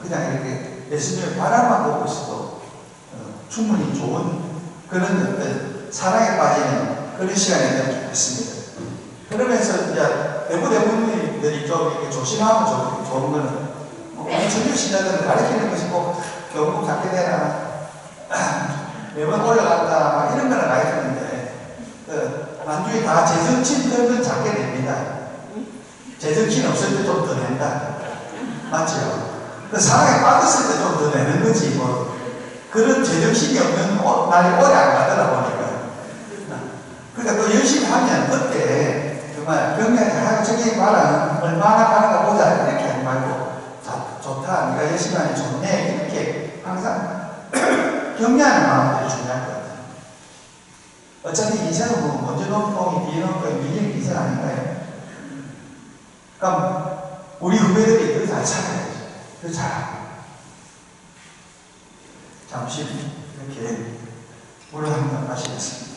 그냥 이렇게 예수님의 바라만 보고 있어도 충분히 좋은 그런 어떤 사랑에 빠지는 그런 시간이 되면 좋겠습니다. 그러면서 이제 대부분들이 좀 이렇게 조심하면 좋은 거는 우리 천주 신자들은 가르치는 것이 꼭 교훈 갖게 되나 매번 올라간다 막 이런 거는 가르치는데 만주에 다 제정신들은 작게 됩니다. 제정신 없을 때 좀 더 낸다. 맞죠? 사랑에 빠졌을 때 좀 더 내는 거지, 뭐. 그런 제정신이 없는 날이 오래 안 가더라 보니까. 그러니까 또 열심히 하면 그때 정말 경례하고 저기 봐라. 얼마나 가는가 보자. 이렇게 하지 말고. 좋다. 네가 열심히 하니 좋네. 이렇게 항상 경례하는 마음들이 중요할 것 같아요. 어차피 인생은 뭐 먼저 놓은 뽕이 뒤에 놓은 뽕이 밀리는 인생 아닌가요? 그럼 우리 후배들이 더 잘 살아야죠. 더 잘하고. 잠시 이렇게 물을 한 잔 마시겠습니다.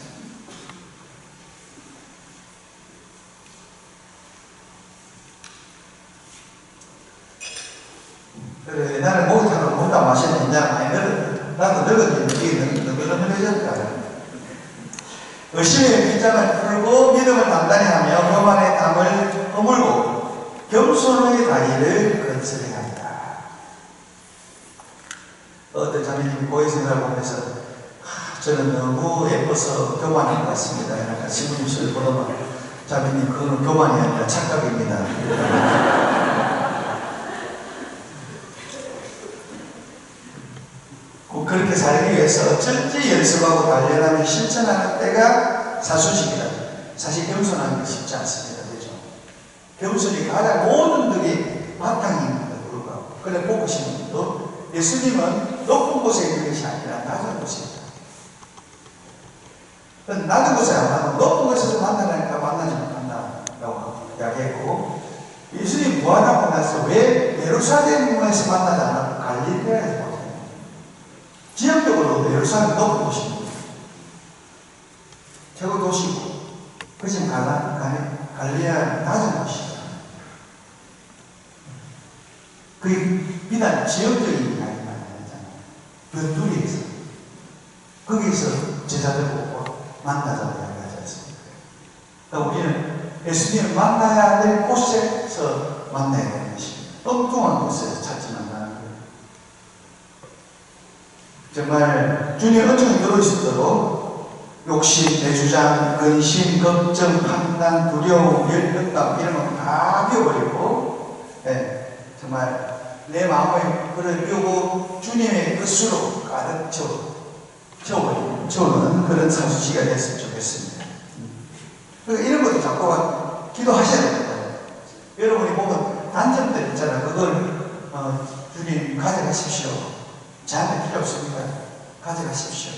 그래, 옛날에 목욕탕으로 물도 안 마셨는데, 이제 많이 나도 늙었는데, 이게 너무 의심의 빗장을 풀고 믿음을 단단히 하며 교만의 담을 허물고 겸손의 다리를 건설해야 합니다. 어떤 자매님이 고해성을 보면서 저는 너무 예뻐서 교만인 것 같습니다. 약간 신부님을 보더만 자매님 그거는 교만이 아니라 착각입니다. 그렇게 살기 위해서 철저히 연습하고 단련하며 실천하는 때가 사수직이다. 사실 겸손하는 게 쉽지 않습니다. 그죠? 겸손이 가장 모든 덕의 바탕임에도 불구하고. 그래 보고 싶은 분도 예수님은 높은 곳에 있는 것이 아니라 낮은 곳에 있다. 낮은 곳에 안 만나고 높은 곳에서 만나니까 만나지 못한다라고 이야기했고, 예수님이 부활하고 나서 왜 예루살렘에서 만나지 않았고 갈릴리아에서 만났어요? 지역적으로도 예루살렘 높은 곳입니다. 최고 도시고, 그 지금 갈릴리아 낮은 곳이다. 그게 비단 지역적인 이야기만 아니잖아요. 변두리에서. 거기서 제자들 보고 만나자고 이야기하지 않습니까? 그러니까 우리는 예수님을 만나야 될 곳에서 만나야 되는 것입니다. 엉뚱한 곳에서 찾지 만나는 거예요. 정말 주님 은총이 들어있도록 욕심, 내주장, 근심, 걱정, 판단, 두려움, 열등감 이런 거 다 비워버리고, 네, 정말 내 마음을 그를 비우고 주님의 뜻으로 가득 채우는 그런 사수시가 됐으면 좋겠습니다. 그러니까 이런 것도 자꾸 기도하셔야 됩니다. 여러분이 보면 단점들 있잖아요. 그걸 주님 가져가십시오. 저한테 필요 없습니다. 가져가십시오.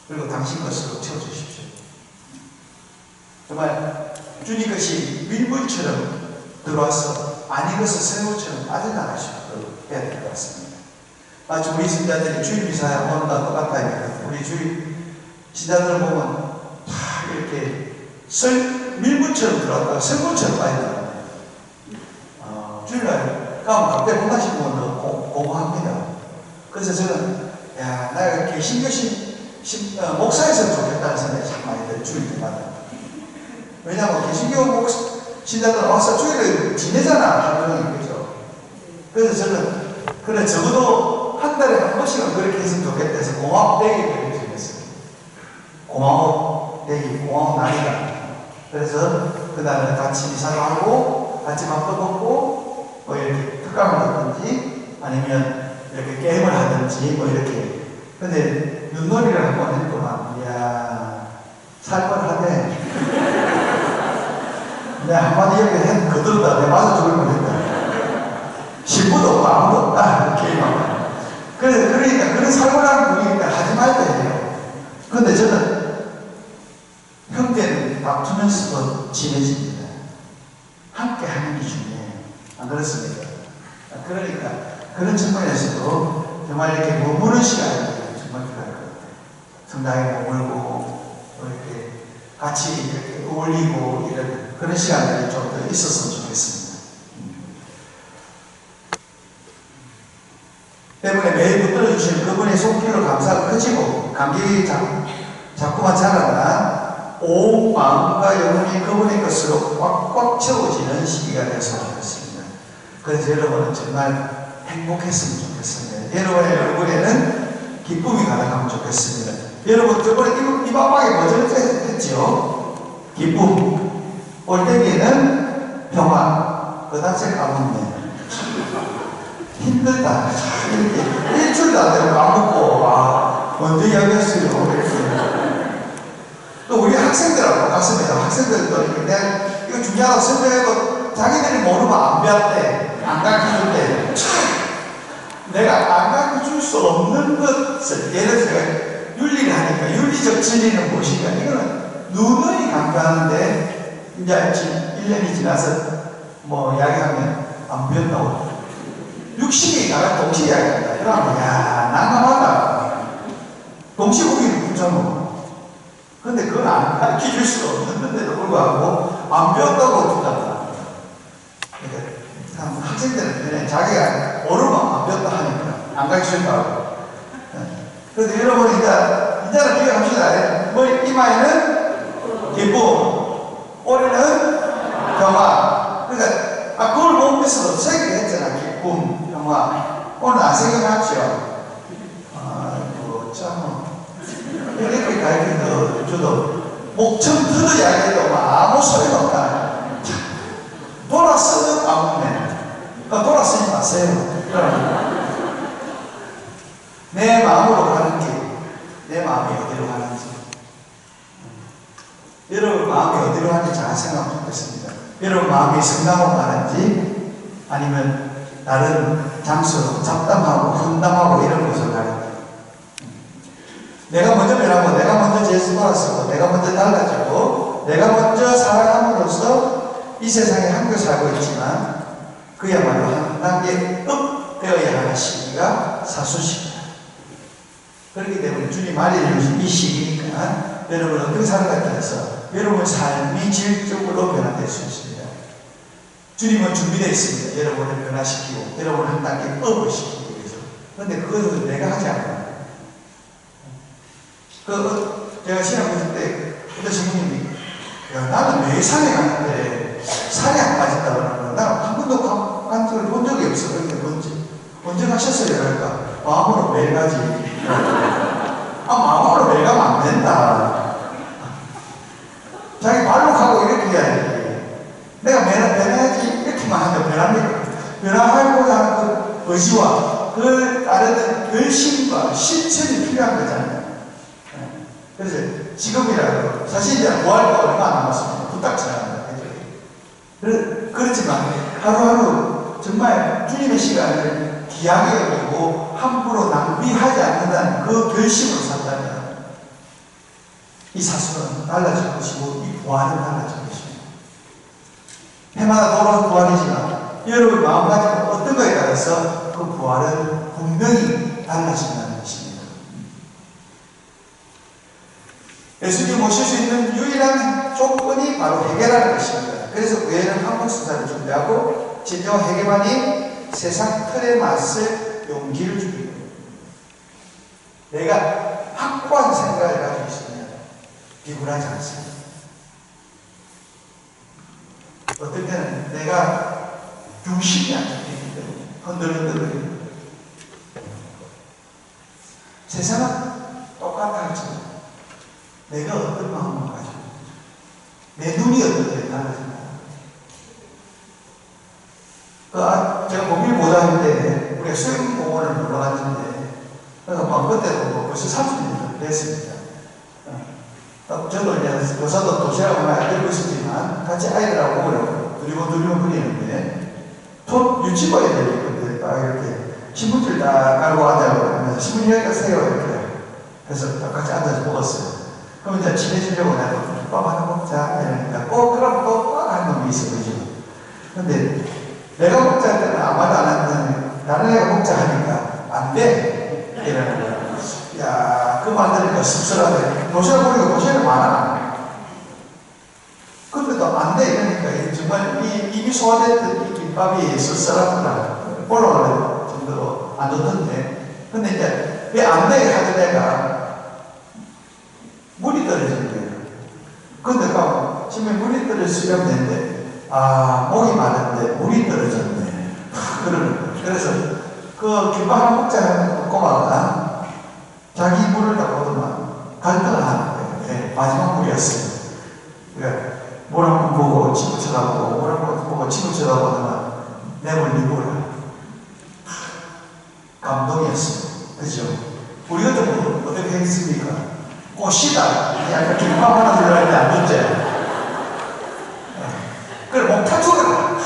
그리고 당신 것으로 채워주십시오. 정말 주님 것이 밀물처럼 들어와서 아닌 것을 샘물처럼 빠져나갈 수 있도록 해야 될 것 같습니다. 마치 우리 신자들이 주일 미사야 오늘과 똑같아요. 우리 주일 신자들을 보면 다 이렇게 밀물처럼 들어왔다가 샘물처럼 빠져나가요. 주일날 가면 갑자기 공사신 분은 공허합니다. 그래서 저는 내가 개신교신 목사였으면 좋겠다는 생각이 참 많이 들어요. 주일 때마다. 왜냐하면 개신교 신자들은 와서 주일을 지내잖아. 하루 종일. 그죠? 그래서 저는 그래 적어도 한 달에 한 번씩은 그렇게 했으면 좋겠다 해서 공화대기를 정했어요. 공화대기, 날이다. 그래서 그날은 같이 미사도 하고 같이 밥도 먹고 뭐 이렇게 특강을 하든지 아니면 이렇게 게임을 하든지 뭐 이렇게. 근데 윷놀이를 한번 했더만 이야 살벌하네. 내가 한마디 이렇게 거들다 내가 맞아 죽을 뻔했다. 신부도 없고 아무도 없다. 게임하면. 그러니까 그런 살벌한 분위기니까 하지 말자 해요. 근데 저는 형제는 다투면서도 친해집니다. 함께 하는 게 중요해요. 안 그렇습니까? 그러니까 그런 측면에서도 정말 이렇게 머무는 시간이 정말 필요할 것 같아요. 성당에 머물고 이렇게 같이 이렇게 어울리고 이런 그런 시간들이 좀 더 있었으면 좋겠습니다. 때문에 매일 붙들어 주시는 그분의 손길로 감사가 커지고 감격이 자꾸만 자라나 온 마음과 영혼이 그분의 것으로 꽉꽉 채워지는 시기가 되었으면 좋겠습니다. 그래서 여러분은 정말 행복했으면 좋겠습니다. 여러분의 얼굴에는 기쁨이 가득하면 좋겠습니다. 여러분 저번에 입 앞방에 뭐죠? 했죠? 기쁨. 올때기에는 평화. 그 다음에 까먹네. 힘들다. 이렇게 일주일도 안 되고 까먹고 먼저 이야기했어요. 또 우리 학생들하고 똑같습니다. 학생들도 내가 이거 중요하다고 설명해도 자기들이 모르면 안 배웠대. 안 가르쳐줄 때 내가 안 가르쳐줄 수 없는 것을 예를 들어 윤리를 하니까 윤리적 진리는 무엇인가? 이거는 누누이 강조하는데 이제 1년이 지나서 뭐 이야기하면 안 배웠다고 60이 나가 동시에 이야기한다. 그러면 야 난감하다. 동시에 우리는 붙여놓고 근데 그건 안 가르쳐줄 수 없는데도 불구하고 안 배웠다고 준다. 그러니까 참 학생들은 자기가 모르면 안 가르쳐준다고. 그런데 여러분, 이제는 기억합시다. 머리, 이마에는 기쁨, 올해는 평화. 그러니까, 그걸 보면서도 새기를 했잖아. 기쁨, 평화. 오늘 안 새겨놨죠? 참. 이렇게 가르쳐 줘도, 목청 들어야 해도 아무 소용없다. 돌아서는 아무네. 돌아서지 마세요. 내 마음으로 가는 길, 내 마음이 어디로 가는지. 여러분 마음이 어디로 가는지 잘 생각해 보겠습니다. 여러분 마음이 성당으로 가는지 아니면 다른 장소로 잡담하고 hun담하고 이런 곳으로 가는지. 내가 먼저 변하고 내가 먼저 예수 받았고 내가 먼저 달라지고 내가 먼저 살아감으로써 이 세상에 함께 살고 있지만 그야말로 한 단계 업 되어야 하는 시기가 사수시기다. 그렇기 때문에 주님 알려주신 이 시기니까 여러분은 그 사람 같아서 여러분의 삶이 질적으로 변화될 수 있습니다. 주님은 준비되어 있습니다. 여러분을 변화시키고 여러분을 한 단계 업을 시키기 위해서. 그런데 그것은 내가 하지 않아요. 제가 신학 공부 때 어떤 신부님이 나는 매일 산에 갔는데 살이 안 빠진다고 그러는 거야. 나는 한 번도 간 적을 본 적이 없어. 그런데 언제 가셨어요? 그러니까 마음으로 매일 가지. 마음으로 매일 가면 안 된다. 자기 발로 가고 이렇게 해야지. 내가 변해야지 이렇게만 하면 변화하고자 하는 그 의지와 그걸 따르는 결심과 실천이 필요한 거잖아요. 그래서 지금이라도 사실 이제 부활과 얼마 안 남았습니다. 부탁 지납니다. 그렇지만 하루하루 정말 주님의 시간을 귀하게 여기고 함부로 낭비하지 않는다는 그 결심으로 산다면 이 사수는 달라질 것이고 이 부활은 달라질 것입니다. 해마다 돌아오는 부활이지만 여러분의 마음가짐은 어떤 거에 따라서 그 부활은 분명히 달라진다는 것입니다. 예수님 모실 수 있는 유일한 조건이 바로 회개라는 것입니다. 그래서 교회는 한국수사를 준비하고 진정 회개만이 세상 틀의 맛을 용기를 줍니다. 내가 확고한 생각을 가지고 있으면 비굴하지 않습니다. 어떨 때는 내가 중심이 안 잡히기 때문에 흔들흔들거리고 세상은 똑같아 할지라도 내가 어떤 마음을 가지고 내 눈이 어떻게 달라진다. 제가 목요일 모자할 때 우리가 수영공원을 놀러 갔는데 그때도 벌써 30년 됐습니다. 저도 이제 교사도 도시락을 많이 들고 있었지만 같이 아이들하고 먹으려고 두리번 그리는데 유치부 애들이 있거든요. 딱 이렇게 신문지를 딱 깔고 앉아고 하면서 신문 여기가 세요 이렇게. 그래서 딱 같이 앉아서 먹었어요. 그럼 이제 친해지려고 내가 김밥 하나 먹자 이러니까 그럼 또 하는 놈이 있어 그죠. 근데 내가 먹자 할 때는 아무 말도 안 하는데 다른 애가 먹자 하니까 안 돼 이러는 거야. 야, 그 말 들으니까 씁쓸하네. 도시락 보니까 도시락이 많아. 근데도 안 돼 이러니까 정말 이미 소화됐던 이 김밥이 씁쓸하구나 올라가는 정도로 안 좋던데. 근데 이제 왜 안 돼 하던 애가 물이 떨어진 거예요. 근데 지금 물이 떨어지면 되는데 목이 마른데 물이 떨어졌네. 그러는 거예요. 그래서 그 김밥 하나 먹자 하는 꼬마가 자기 물을 다 보더만 갈등을 하는 거예요. 네, 마지막 물이었어요. 그러니까 물 한 번 보고 침을 쳐다보고 물 한 번 보고 침을 쳐다보더만 내 물 네 물을 감동이었어요. 그죠? 우리 같은 분은 어떻게 했습니까? 꽃이다. 약간 김밥 하나 들어갈 때 안 좋지? 그래, 목 타주거라.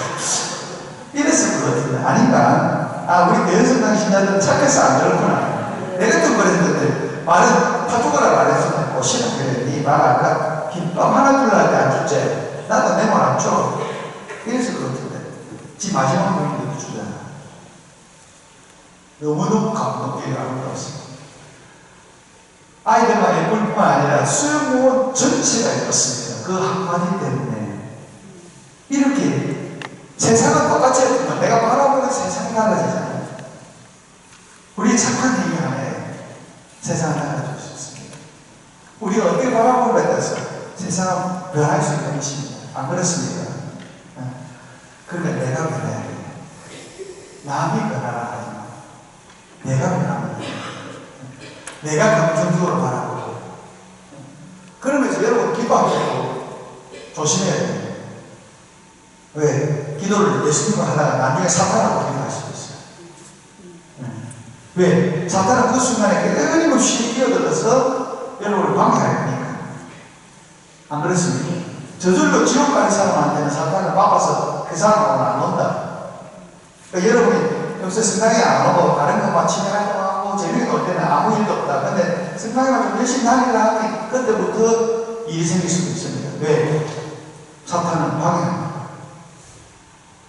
이랬을 것 같은데. 아닌가? 우리 대연성당 신자들은 착해서 안 그렇구나. 내가 좀 그랬는데, 말은 타주거라 말했어. 꽃이다. 그래, 네 말 아까 김밥 하나 들어갈 때 안 좋지? 나도 내 말 안 줘. 이랬을 것 같은데. 지 마지막 부인도 주잖아. 너무너무 감동적이고 아름다웠습니다. 아이들만 예쁠 뿐만 아니라 수영공원 전체가 예뻤습니다. 그 한마디 때문에. 이렇게 세상은 똑같이 했지만 내가 바라보는 세상이 달라지잖아요. 우리 우리 착한 행위 안에 세상을 달라줄 수 있습니다. 우리가 어떻게 바라보느냐에 따라서 세상은 변할 수 있는 것입니다. 안 그렇습니까? 그러니까 내가 변해야 돼요. 남이 변하라 하지 마. 내가 변하면 돼요. 내가 긍정적으로 바라보고. 그러면서 여러분 기도하고 조심해야 돼요. 왜? 기도를 예수님과 하다가 나중에 사탄하고 기도할 수도 있어요. 왜? 사탄은 그 순간에 끊임없이 끼어들어서 여러분을 방해할 거니까. 안 그렇습니까? 저절로 지옥 가는 사람한테는 사탄은 바빠서 그 사람하고는 안 온다. 그러니까 여러분이 요새 성당에 안 오고 다른 것만 취미 활동하고 재밌게 놀 때는 아무 일도 없다. 근데 성당에만 좀 열심히 다니라 하면 그때부터 일이 생길 수도 있습니다. 왜? 사탄은 방해합니다.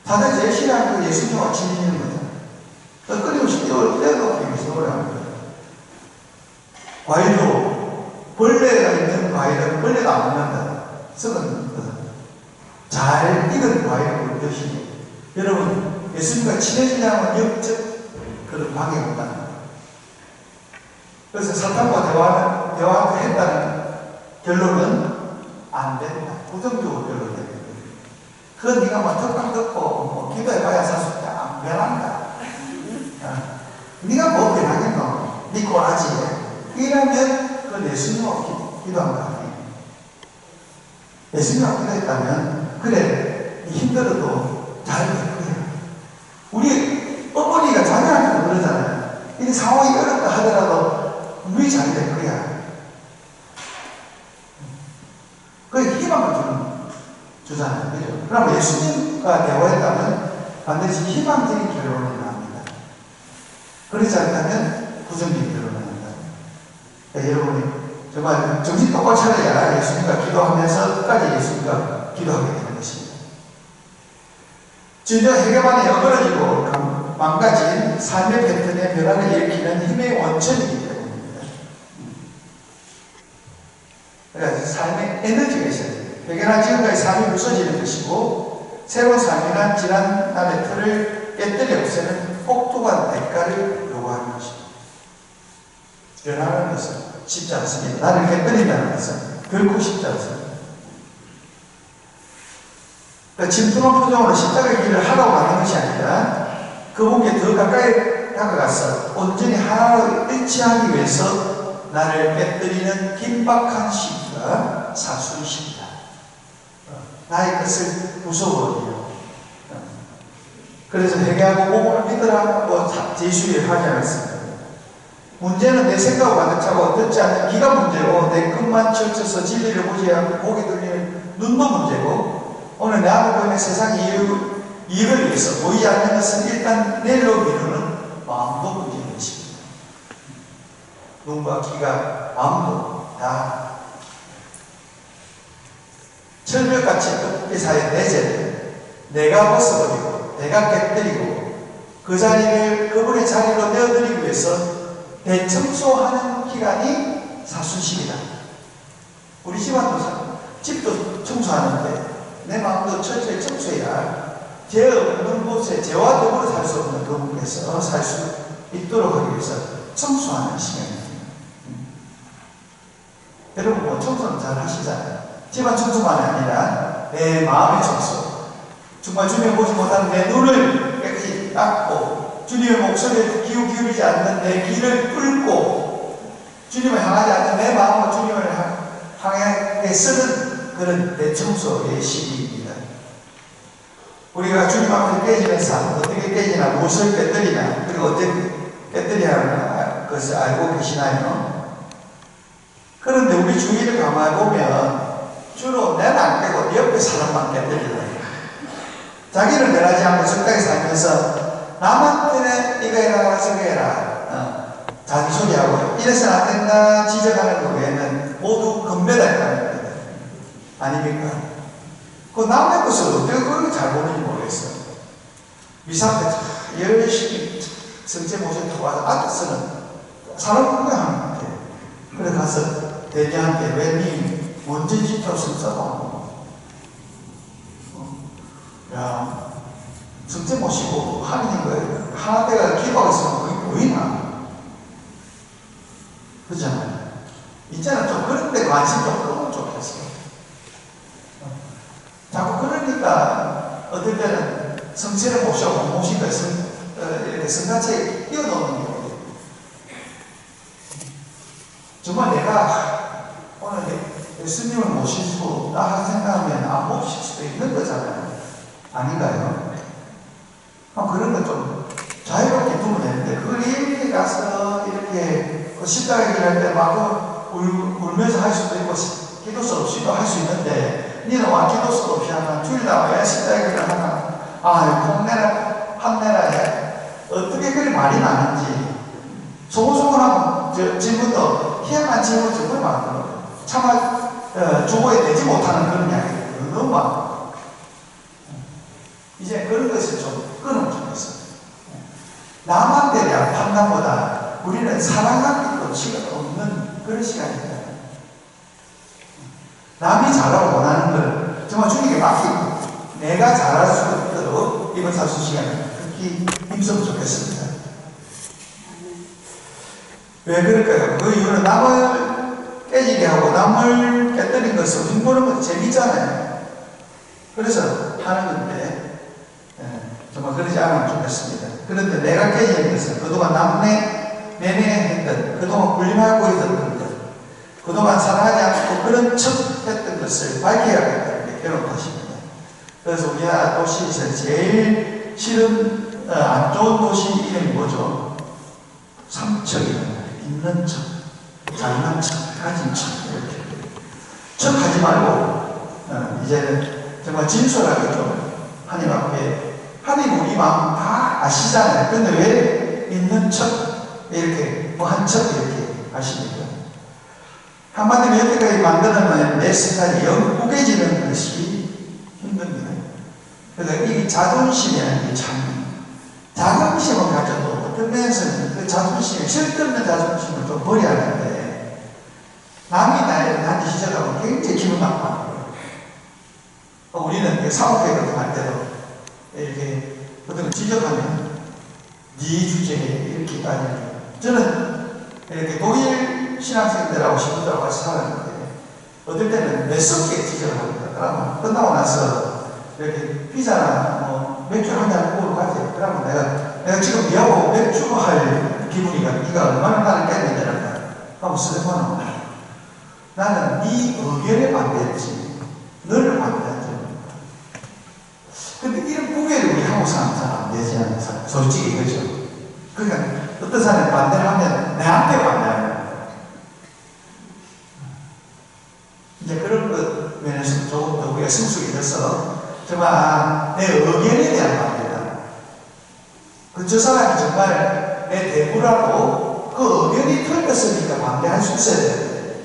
다들 제일 싫어하는 게 예수님과 친해지는 거죠. 끊임없이 뛰어놓기 위해서 노래합니다. 과일도 벌레가 있는 과일은 벌레가 안 먹는다. 썩은 거다. 잘 익은 과일을 드시니 여러분 예수님과 친해지려면 역적 그런 방해가 온다는 거예요. 그래서 사탄과 대화를 했다는 결론은 안 된다. 부정적으로 결론이 됩니다. 그건 네가 뭐 턱방 듣고 뭐 기도해봐야 사실 안 변한다. 네가 뭐 변하겠노? 네 꼬라지. 이러면 그건 예수님하고 기도한 거 아니에요. 예수님하고 기도했다면 그래 힘들어도 잘 될 거야. 우리 어머니가 자녀한테도 그러잖아요. 이 상황이 어렵다 하더라도 우리 잘 될 거야. 그게 희망을 주잖아요. 그죠? 그럼 예수님과 대화했다면 반드시 희망적인 결론이 나옵니다. 그렇지 않다면 부정적인 결론이 나옵니다. 그러니까 여러분이 정말 정신 똑바로 차려야 예수님과 기도하면서 끝까지 예수님과 기도하게 되는 것입니다. 주저 해결만에 어그러지고 망가진 삶의 패턴의 변화를 일으키는 힘의 원천이기 때문입니다. 그래서 삶의 에너지가 있어야 돼요. 회개나 지금까지 삶이 부서지는 것이고 새로운 삶이나 지난날의 틀을 깨뜨려 없애는 혹독한 대가를 요구하는 것입니다. 변하는 것은 쉽지 않습니다. 나를 깨뜨린다는 것은 결코 쉽지 않습니다. 그러니까 침투한 표정으로 십자가의 길을 하라고 하는 것이 아니라 그분께 더 가까이 다가가서 온전히 하나로 일치하기 위해서 나를 깨뜨리는 긴박한 시기가 사순시입니다. 나의 것을 무서워해요. 그래서 회개하고 복음을 믿으라고 제수를 하지 않았습니다. 문제는 내 생각을 가득 차고 듣지 않는 귀가 문제고 내 끝만 치우쳐서 진리를 보지 않고 고개 돌리는 눈도 문제고 오늘 내 앞에 보이는 세상 이유를 위해서 보이지 않는 것은 일단 내일로 미루는 마음도 문제인 것입니다. 눈과 귀가 마음도 다 철벽같이 꺾게 사인 내 죄를 내가 벗어버리고 내가 깨뜨리고 그 자리를 그분의 자리로 내어드리기 위해서 대청소하는 기간이 사순식이다. 우리 집도 청소하는데 내 마음도 철저히 청소해야 죄 없는 곳에 죄와 더불어 살 수 없는 그분께서 살 수 있도록 하기 위해서 청소하는 시간입니다. 여러분 뭐 청소는 잘 하시잖아요. 집안 청소만이 아니라 내 마음의 청소, 정말 주님 보지 못하는 내 눈을 깨끗이 닦고 주님의 목소리에 기울이지 않는 내 귀를 뚫고 주님을 향하지 않는 내 마음과 주님을 향해 쓰는 그런 대청소의 시기입니다. 우리가 주님 앞에 깨지는 삶, 어떻게 깨지나, 무엇을 깨뜨리나, 그리고 어떻게 깨뜨려야 하나 그것을 알고 계시나요? 그런데 우리 주위를 가만히 보면 주로 내는 안 깨고 네 옆에 사람만 깨뜨리더라고요. 자기를 변하지 않고 적당히 살면서 남한테는 이거 해라 저거 해라 잔소리하고 이래서는 안 된다 지적하는 것 외에는 모두 건배달하는 겁니다. 아닙니까? 그 남의 것을 어떻게 그렇게 잘 보는지 모르겠어요. 미사한테 열심히 성체 모셔 들어와서 앉아서는 사람 구경하는 것 같아요. 그래 가서 대녀한테 왜 니 먼저 짓었을 써도 성체 모시고 하는 거예요. 하나대가 기도하고 있으면 그게 보이나? 관심 좀 끄면 좋겠어. 자꾸 그러니까 어떨 때는 성체를 모시고 이렇게 성가체에 끼워넣는 경우도 있고, 정말 내가 오늘 예수님을 모실 수 없다 생각하면 안 모실 수도 있는 거잖아요. 아닌가요? 그런 거 좀 자유롭게 두면 되는데, 그걸 이렇게 가서 이렇게 십자가 길할 때 막 울면서 할 수도 있고, 기도서 없이도 할 수 있는데, 니는 와 기도서 없이 하나, 주일날 왜 십자가 길을 하나, 홍내라, 한내라 해. 어떻게 그리 말이 많은지. 소곤소곤하고 질문도, 희한한 질문 정말 많거든요. 차마 주고에 되지 못하는 그런 이야기가 너무 많고, 이제 그런 것을 좀 끊으면 좋겠어요. 남한테 대한 판단보다 우리는 사랑하기 시간 없는 그런 시간입니다. 남이 잘하고 원하는 걸 정말 주님께 맡기고 내가 잘할 수 있도록 이번 사수 시간에 특히 힘쓰면 좋겠습니다. 왜 그럴까요? 그 이유는 남을 깨지게 하고 남을 깨뜨린 것을 흉보는 건 재밌잖아요. 그래서 하는 건데, 정말 그러지 않으면 좋겠습니다. 그런데 내가 깨지는 것은 그동안 내내 했던, 그동안 군림하고 있던 것, 그동안 사랑하지 않고 그런 척 했던 것을 밝혀야겠다는 게 괴롭다십니다. 그래서 우리나라 도시에서 제일 싫은, 안 좋은 도시 이름이 뭐죠? 삼척입니다. 있는 척, 잘난 척, 가진 척, 이렇게. 척 하지 말고, 이제는 정말 진솔하게 좀 하나님 앞에, 하나님 우리 마음 다 아시잖아요. 근데 왜 있는 척, 이렇게, 한 척 이렇게 하십니까? 한마디로 여태까지 만들어낸 내 스타일이 영 구겨지는 것이 힘듭니다. 그래서 이 자존심이라는 게 참, 자긍심을 가져도 어떤 면에서는 그 자존심이, 쓸데없는 자존심을 좀 버려야 하는데, 남이 나한테 시작하면 굉장히 기분 나빠요. 우리는 사업회 같은 거 할 때도 이렇게 어떤 걸 지적하면 네 주제에 이렇게 따지는, 저는 이렇게 독일 신학생들하고 신부들하고 같이 살았는데 어떨 때는 매섭게 지적을 합니다. 그러면 끝나고 나서 이렇게 피자나 뭐 맥주 한 잔 먹으러 가세요. 그러면 내가 지금 니하고 맥주 할 기분이가 네가 얼마나 나를 깼는데라고 하고 쓰레기만 나는 네 의견에 반대했지 너를 반대하지. 근데 이런 구애를 우리 한국 사람 잘 안 되지 않는 사람, 솔직히 그죠? 그러니까 어떤 사람이 반대를 하면 내한테 반대하는 거야. 이제 그런 것 면에서 조금 더 우리가 성숙이 돼서 정말 내 의견에 대한 반대다. 저 사람이 정말 내 대부라고 그 의견이 틀렸으니까 반대할 수 있어야 되는데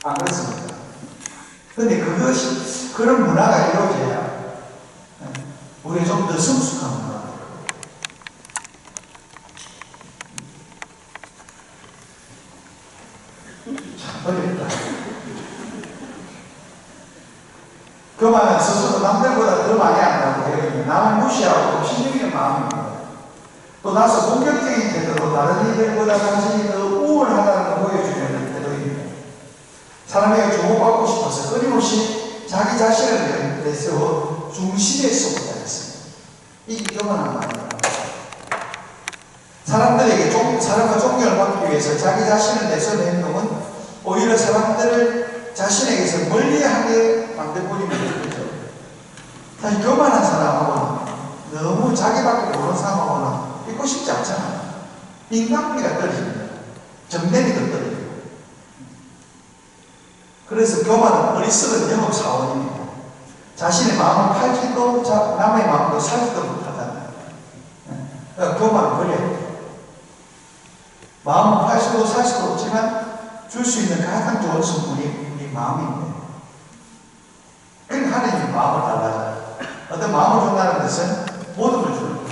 안 그렇습니까? 근데 그것이 그런 문화가 이루어져야 우리가 좀 더 성숙한 문화. 참 어렵다. 그만 스스로 남들보다 더 많이 안다고 해요. 남을 무시하고 신경있는 마음입니다. 또 나서 공격적인 태도로 다른 이들보다 당신이 더 우월하다는 걸 보여주려는 태도입니다. 사람에게 주목받고 싶어서 끊임없이 자기 자신을 내세워 중심에 쏟다 했습니다. 이게 교만한 말입니다. 사람들에게 사람과 존경을 받기 위해서 자기 자신을 내세우는 행동은 오히려 사람들을 자신에게서 멀리하게 만들어버리는 거죠. 사실 교만한 사람하고는 너무 자기밖에 모르는 사람하고는 있고 싶지 않잖아요. 인간미가 떨어집니다. 정내미도 떨어지고. 그래서 교만은 어리석은 영업사원입니다. 자신의 마음을 팔지도 남의 마음도 살지도 못하잖아요. 그러니까 교만은 버려야 돼요. 마음을 팔 수도 살 수도 없지만 줄 수 있는 가장 좋은 성분이 우리 마음입니다. 그러니까 하나님이 마음을 달라져요. 어떤 마음을 준다는 것은 모든 걸 주는 거예요.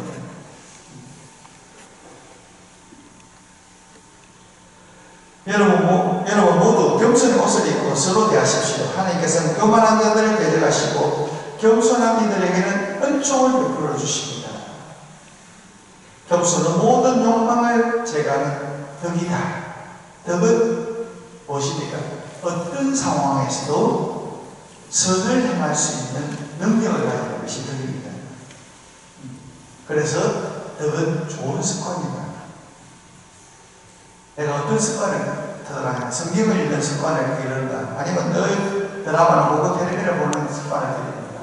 여러분 모두 겸손의 옷을 입고 서로 대하십시오. 하나님께서는 교만한 자들을 대적하시고 겸손한 이들에게는 은총을 베풀어 주십니다. 겸손은 모든 욕망을 제거하는 덕이다. 덕은 무엇입니까? 어떤 상황에서도 선을 행할 수 있는 능력을 가지는 것이 덕입니다. 그래서 덕은 좋은 습관입니다. 내가 어떤 습관을 들어가냐, 성경을 읽는 습관을 기르는가, 아니면 늘 드라마를 보고 텔레비전을 보는 습관을 기릅니다.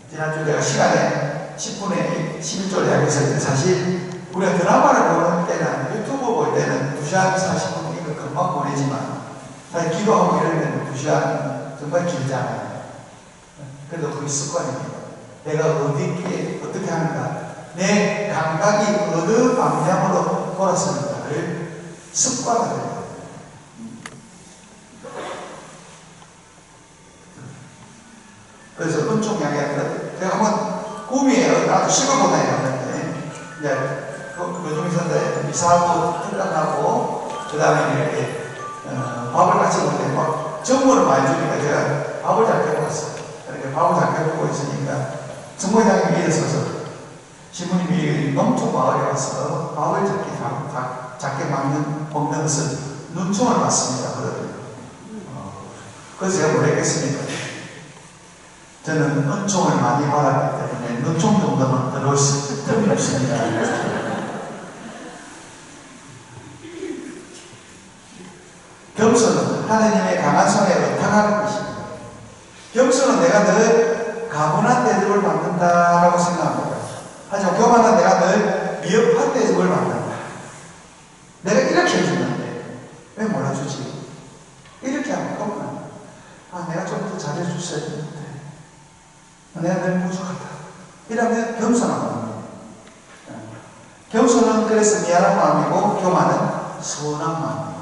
지난주 내가 시간에 10분에 11조를 이야기했을 때 사실 우리가 드라마를 보는 때는 유튜브 볼 때는 2시간 40분 이거 금방 보내지만 사실 기도하고 이러면 2시간 정말 길잖아요. 그래도 그게 습관입니다. 내가 어떻게 하는가, 내 감각이 어느 방향으로 돌았습니다를 습관화돼요. 그래서 은총 이야기하는데 제가 한번 꿈이에요. 나도 시골 보내야 하는데 이제 요즘 있었는데 이사하고 끝나고 그 다음에 이렇게 밥을 같이 먹는데 막 정보를 많이 주니까 제가 밥을 잘 해먹었어요. 이렇게 밥을 잘 해먹고 있으니까 정보장이 위에 서서 신부님이 농촌 마을에 와서 밥을 작게 먹는 것을 눈총을 받습니다. 그래서 제가 뭘 했겠습니까? 저는 은총을 많이 받았기 때문에 눈총 정도는 들어올 틈이 없습니다. 겸손은 하느님의 강한 손에 의탁하는 것입니다. 겸손은 내가 늘 가분한 대접을 받는다라고 생각합니다. 하지만 교만은 내가 늘 미흡한 대접을 받는다. 내가 이렇게 해주는데 왜 몰라주지? 이렇게 하면 교만. 내가 좀 더 잘해줬어야 되는데 내가 늘 부족하다. 이러면 겸손한 마음이에요. 겸손은 그래서 미안한 마음이고 교만은 서운한 마음입니다.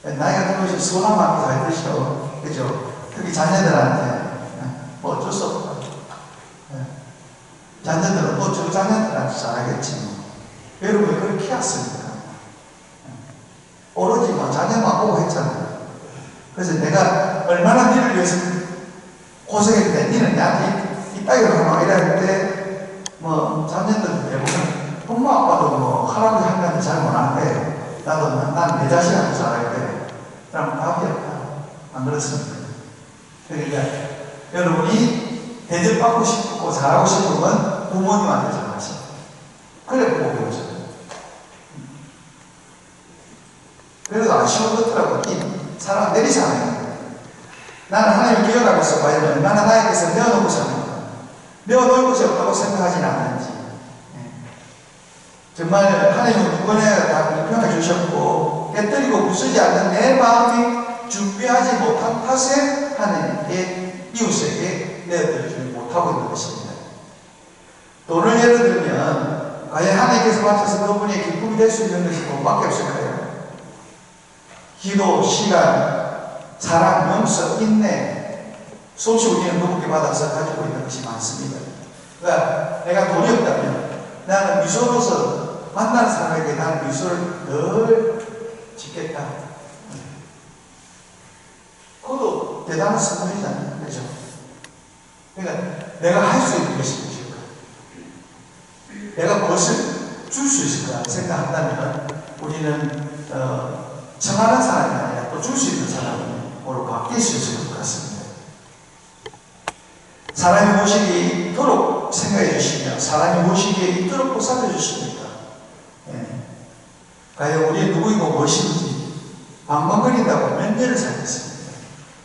나이가 들면 서운한 마음이 잘 드시죠. 그죠? 특히 자녀들한테 뭐 어쩔 수 없다. 자녀들은 저 자녀들한테 잘하겠지. 여러분이 그걸 키웠습니까? 오로지 자녀만 보고 했잖아요. 그래서 내가 얼마나 니를 위해서 고생했는데 니는 나한테 이따위로 하나 이럴 때 자녀들 대부분 엄마 아빠도 할아버지 할머니 잘 못하는데 나도 난 내 자식한테 잘할 때 그럼 답이 없다. 안 그렇습니까? 그러니까 여러분이 대접받고 싶고 잘하고 싶으면 부모님한테 잘하시고 그래 보고 배우죠. 그래도 아쉬운 것더라고. 사람 내리잖아요. 나는 하나님을 기억하고 있어 봐야 얼마나 나에게서 내어놓고 삽니까? 내어놓을 것이 없다고 생각하지는 않는지. 정말 하나님은 두 번에 다 공평해 주셨고 깨뜨리고 부수지 않는 내 마음이 준비하지 못한 탓에 하나님께 이웃에게 내어드리지 못하고 있는 것입니다. 돈을 예를 들면 과연 하나님께서 바쳐서 그분의 기쁨이 될 수 있는 것이 돈밖에 없을까요? 기도, 시간, 사랑, 용서, 인내, 솜씨 우리는 그분께 받아서 가지고 있는 것이 많습니다. 그러니까 내가 돈이 없다면 나는 미소로서 만나는 사람에게 나는 미소를 늘 짓겠다. 그것도 대단한 선물이잖아요. 그렇죠? 그러니까 내가 할 수 있는 것이 무엇일까? 내가 무엇을 줄 수 있을까 생각한다면 우리는 청하는 사람이 아니라 또 줄 수 있는 사람으로 바뀔 수 있을 것 같습니다. 사람이 무엇이기에 이토록 생각해 주시며 사람이 무엇이기에 이토록 보살펴 주십니까? 과연 우리의 누구이고 무엇인지 방방거린다고 몇 년을 살겠습니다.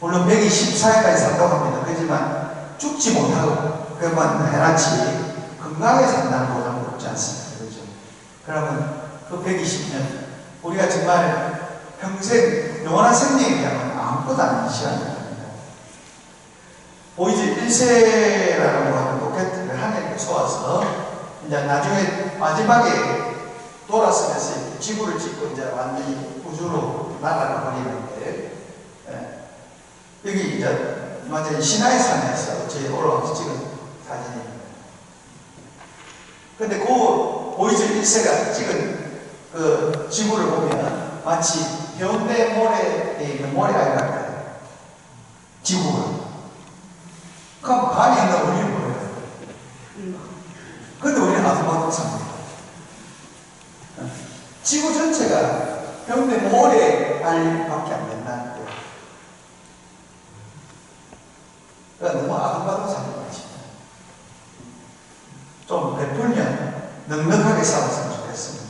물론 124일까지 산다고 합니다. 그렇지만 죽지 못하고 그것만 해놨지 건강하게 산다는 보장은 없지 않습니다. 그렇죠? 그러면 그 120년 우리가 정말 평생 영원한 생명에 대한 아무것도 아닌 시간입니다. 보이지 1세라는 거하고 로켓을 하늘에 쏘아서 이제 나중에 마지막에 돌아서면서 지구를 찍고 이제 완전히 우주로 날아가 버리는데 여기 이제 완전히 시나이 산에서 저희 올라가서 찍은 사진입니다. 근데 그 보이지 1세가 찍은 그 지구를 보면 마치 현대 모래에 있는 모래알 같아요. 지구가. 그럼 감이 있는 우리는 뭐예요? 근데 우리는 아무것도 삽니다. 지구 전체가 병내 모래 알밖에 안 된다는데요. 그러니까 너무 아둥바둥 사는 거지. 좀 베풀면 넉넉하게 싸웠으면 좋겠습니다.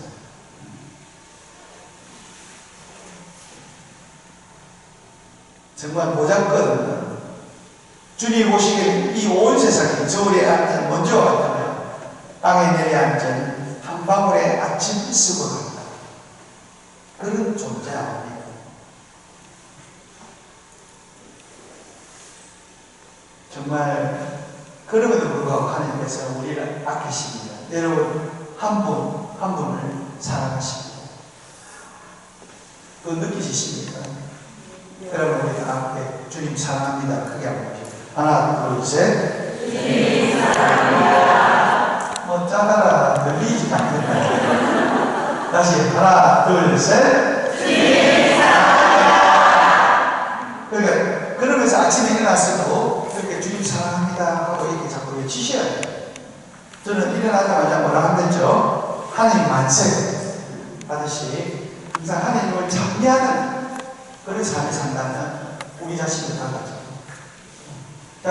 정말 보잘것없는 주님 오시길 이 온 세상이 저울에 앉은 먼지와 같다면 땅에 내려앉은 한 방울의 아침 이슬과 같다. 그런 존재 아닙니까? 정말 그럼에도 불구하고 하나님께서 우리를 아끼십니다. 여러분 한 분 한 분을 사랑하십니다. 그거 느끼시십니까? 여러분 우리 앞에 주님 사랑합니다. 크게 한번 하나 둘 셋. 주님 사랑합니다. 뭐 짜다라 들리지 않는다. 다시 하나 둘 셋. 주님 사랑합니다. 그러니까 그러면서 아침에 일어났어도 이렇게 주님 사랑합니다 하고 이렇게 자꾸 외치셔야 돼요. 저는 일어나자마자 뭐라 한댔죠? 하나님 만세 하듯이 항상 하나님을 찬미하는 그런 삶을 산다면 우리 자신을 달라져.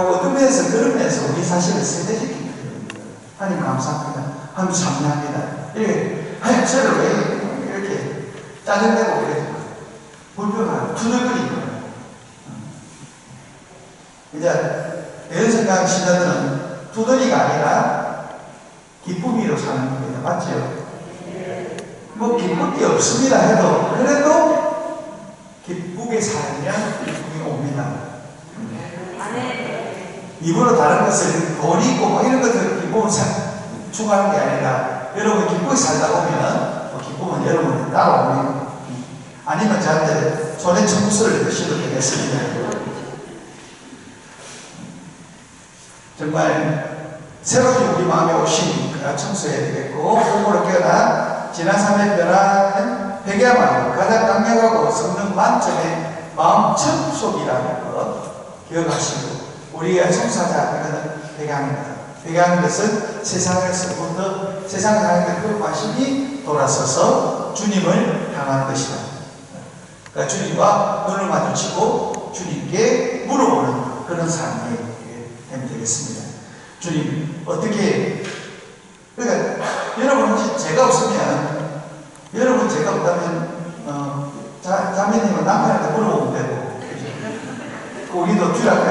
얻으면서 그러면서 우리 자신을 세대시키는 겁니다. 하나님 감사합니다. 하나님 찬미합니다. 이렇게 하나님 저를 왜 이렇게 짜증내고 이렇게 불평하고 투덜거리는 거예요. 이제 대연성강 신자들은 투덜이가 아니라 기쁨이로 사는 겁니다. 맞죠? 뭐 기쁠 게 없습니다 해도 그래도 기쁘게 살면 기쁨이 옵니다. 입으로 다른 것을 돈 있고 뭐 이런 것들 기쁨을 추구하는 게 아니라 여러분 기쁘게 살다 보면 기쁨은 여러분이 따라옵니다. 아니면 저한테 손에 청수를 드셔도 되겠습니다. 정말 새로이 우리 마음에 오시니까 청소해야 되겠고 몸으로 깨어난 지난 3일 변화는 회개야말로 가장 강력하고 성능 만점의 마음 청소기라는 것 기억하시고 우리가 청소하자 이거는 회개합니다. 회개하는 것은 세상에서부터 세상을 하는 그 관심이 돌아서서 주님을 향하는 것이다. 그러니까 주님과 눈을 마주치고 주님께 물어보는 그런 삶이 되면 되겠습니다. 주님 어떻게 그러니까 여러분 혹시 죄가 없으면 여러분 죄가 없다면 자매님은 남편한테 물어보면 되고 그죠? 우리도 주일학교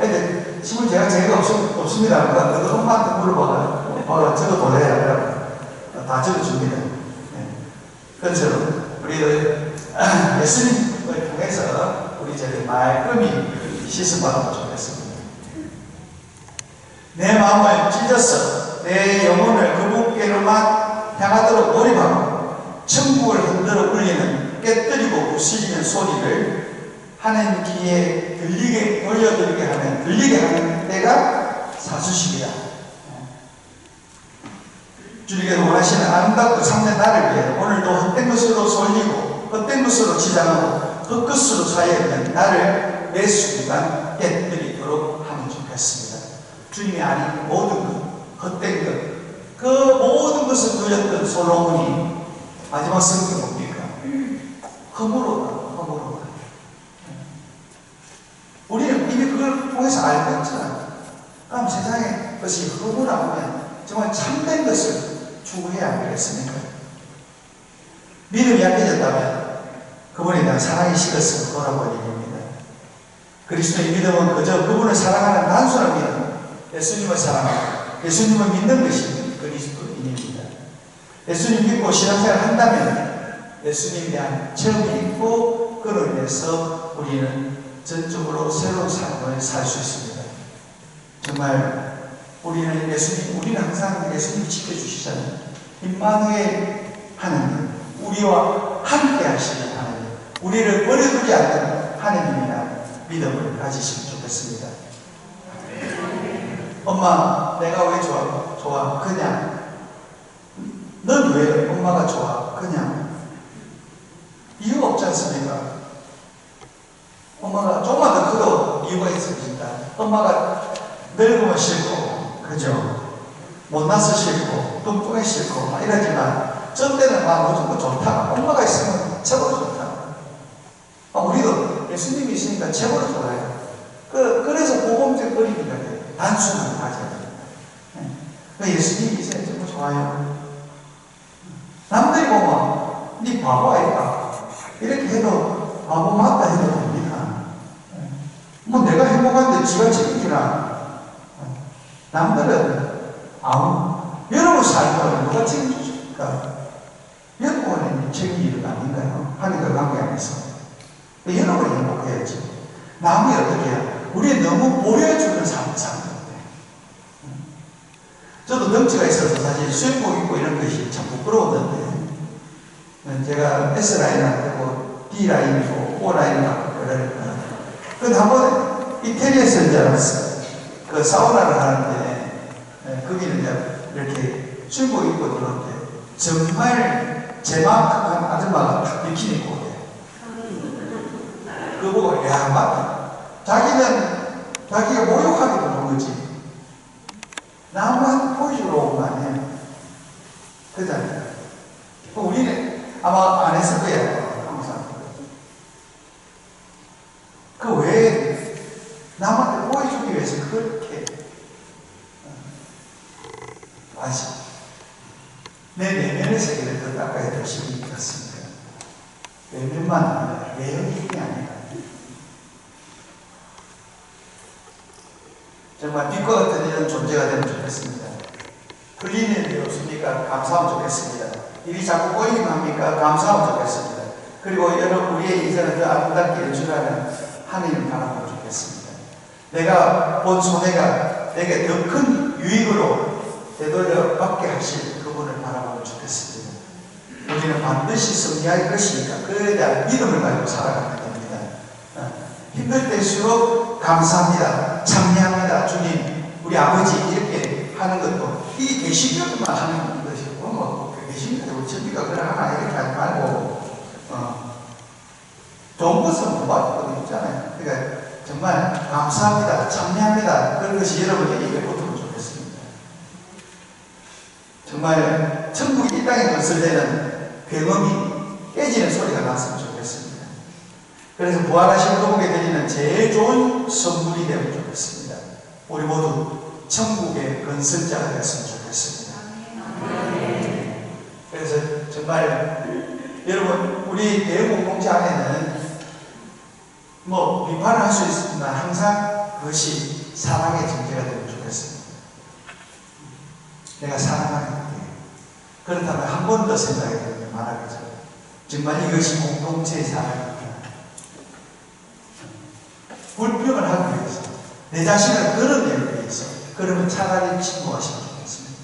애들 심은 제가 죄가 없습니다. 그러니까 너도 엄마한테 물어봐라. 저거 보내라. 다 적어줍니다. 그것처럼 우리도 예수님을 통해서 우리 죄를 말끔히 씻음받으면 좋겠습니다. 내 마음을 찢어서 내 영혼을 그분께로만 향하도록 몰입하고 천국을 흔들어 울리는 깨뜨리고 부수지는 소리를 하나님 귀에 들리게 하는 때가 사수식이다. 주님께서 원하시는 아름답고 참된 나를 위해 오늘도 헛된 것으로 솔리고 헛된 것으로 치장하고 헛것으로 사여있는 나를 매 순간 깨뜨리도록 하면 좋겠습니다. 주님이 아닌 모든 것, 헛된 것, 그 모든 것을 누렸던 솔로몬이 마지막 성경이 뭡니까? 허물어다. 우리는 이미 그걸 통해서 알고 있잖아요. 그럼 세상에 것이 허물하면 정말 참된 것을 추구해야 하겠습니까? 믿음이 약해졌다면 그분에 대한 사랑이 식었으면 돌아버리는 겁니다. 그리스도의 믿음은 그저 그분을 사랑하는 단순한 믿음, 예수님을 사랑하고 예수님을 믿는 것이 그리스도인입니다. 예수님 믿고 신앙생활을 한다면 예수님에 대한 체험이 있고 그로 인해서 우리는 전적으로 새로운 삶을 살 수 있습니다. 정말 우리는 항상 예수님이 지켜주시잖아요. 임마누엘 하나님, 우리와 함께 하시는 하나님, 우리를 버려두지 않는 하나님이라는 믿음을 가지시면 좋겠습니다. 엄마, 내가 왜 좋아? 그냥. 넌 왜 엄마가 좋아? 그냥. 이유가 없지 않습니까? 엄마가 조금만 더 커도 이유가 있습니다. 엄마가 늙으면 싫고, 그죠? 못나서 싫고, 뚱뚱해 싫고, 이러지만, 저 때는 막 무조건 좋다. 엄마가 있으면 최고로 좋다. 우리도 예수님이 있으니까 최고로 좋아요. 그래서 복음적 어린이가 돼요. 단순한 가져야 돼요. 예수님이 있으면 정말 좋아요. 남들이 보면 네 바보 아닐까? 이렇게 해도 바보 맞다 해도 됩니다. 뭐 내가 행복한데 지가 책임지나? 남들은 여러분 살면 누가 책임주십니까? 여러분이 책임지는 거 아닌가요? 하나님과 관계 안에서. 여러분이 행복해야지. 남이 어떻게 해요? 우리 너무 보여주는 삶을 사는데. 저도 덩치가 있어서 사실 수영복 입고 이런 것이 참 부끄러웠는데, 제가 S라인을 하고 D라인이고 O라인을 하고 그러니까. 근데 한번 이태리에서 이제 그 사우나를 하는데, 거기는 이제 이렇게 수영복 입고 들어오는데, 정말 제만큼한 아줌마가 비키니 입고 오대요. 그거 보고, 야, 맞다. 자기가 모욕하게 보는 거지. 남만 보여주러 온 거 아니에요. 그잖아요. 우리는 아마 안 했을 거예요. 항상. 그 외에 남한테 보여주기 위해서 그렇게 내 내면의 세계를 더 닦아야 될 시간이 있었습니다. 내면만 아니라 내용이 아니라 정말 빛과 같은 이런 존재가 되면 좋겠습니다. 풀리는 일이 없으니까 감사하면 좋겠습니다. 일이 자꾸 꼬이기만 합니까? 감사하면 좋겠습니다. 그리고 여러분 우리의 인생을 더 아름답게 연출하는 하나님을 바라보면 좋겠습니다. 내가 본 손해가 내게 더 큰 유익으로 되돌려 받게 하실 그분을 바라보면 좋겠습니다. 우리는 반드시 승리할 것이니까 그에 대한 믿음을 가지고 살아가는 겁니다. 힘들 때일수록 감사합니다. 참여합니다. 주님, 우리 아버지 이렇게 하는 것도 이 계시교만 하는 것이고 뭐 계시교도 우리 전비가 그래 하나 이렇게 하지 말고 좋은 것은 못 받을 거 있잖아요. 그러니까 정말 감사합니다. 참여합니다. 그런 것이 여러분에게 입에 붙으면 좋겠습니다. 정말 천국이 이 땅에 건설되는 경험이 깨지는 소리가 났으면 좋겠습니다. 그래서 부활하신 그분께 드리는 제일 좋은 선물이 되면 좋겠습니다. 우리 모두 천국의 건설자가 됐으면 좋겠습니다. 그래서 정말 여러분 우리 대형 공동체 안에는 뭐 비판을 할 수 있지만 항상 그것이 사랑의 전제가 되면 좋겠습니다. 내가 사랑하는 게 그렇다면 한 번 더 생각해 보면 말하겠죠. 정말 이것이 공동체의 사랑입니다. 불평을 하기 위해서 내 자신을 끌어내기 위해서 그러면 차라리 침묵하시면 좋겠습니다.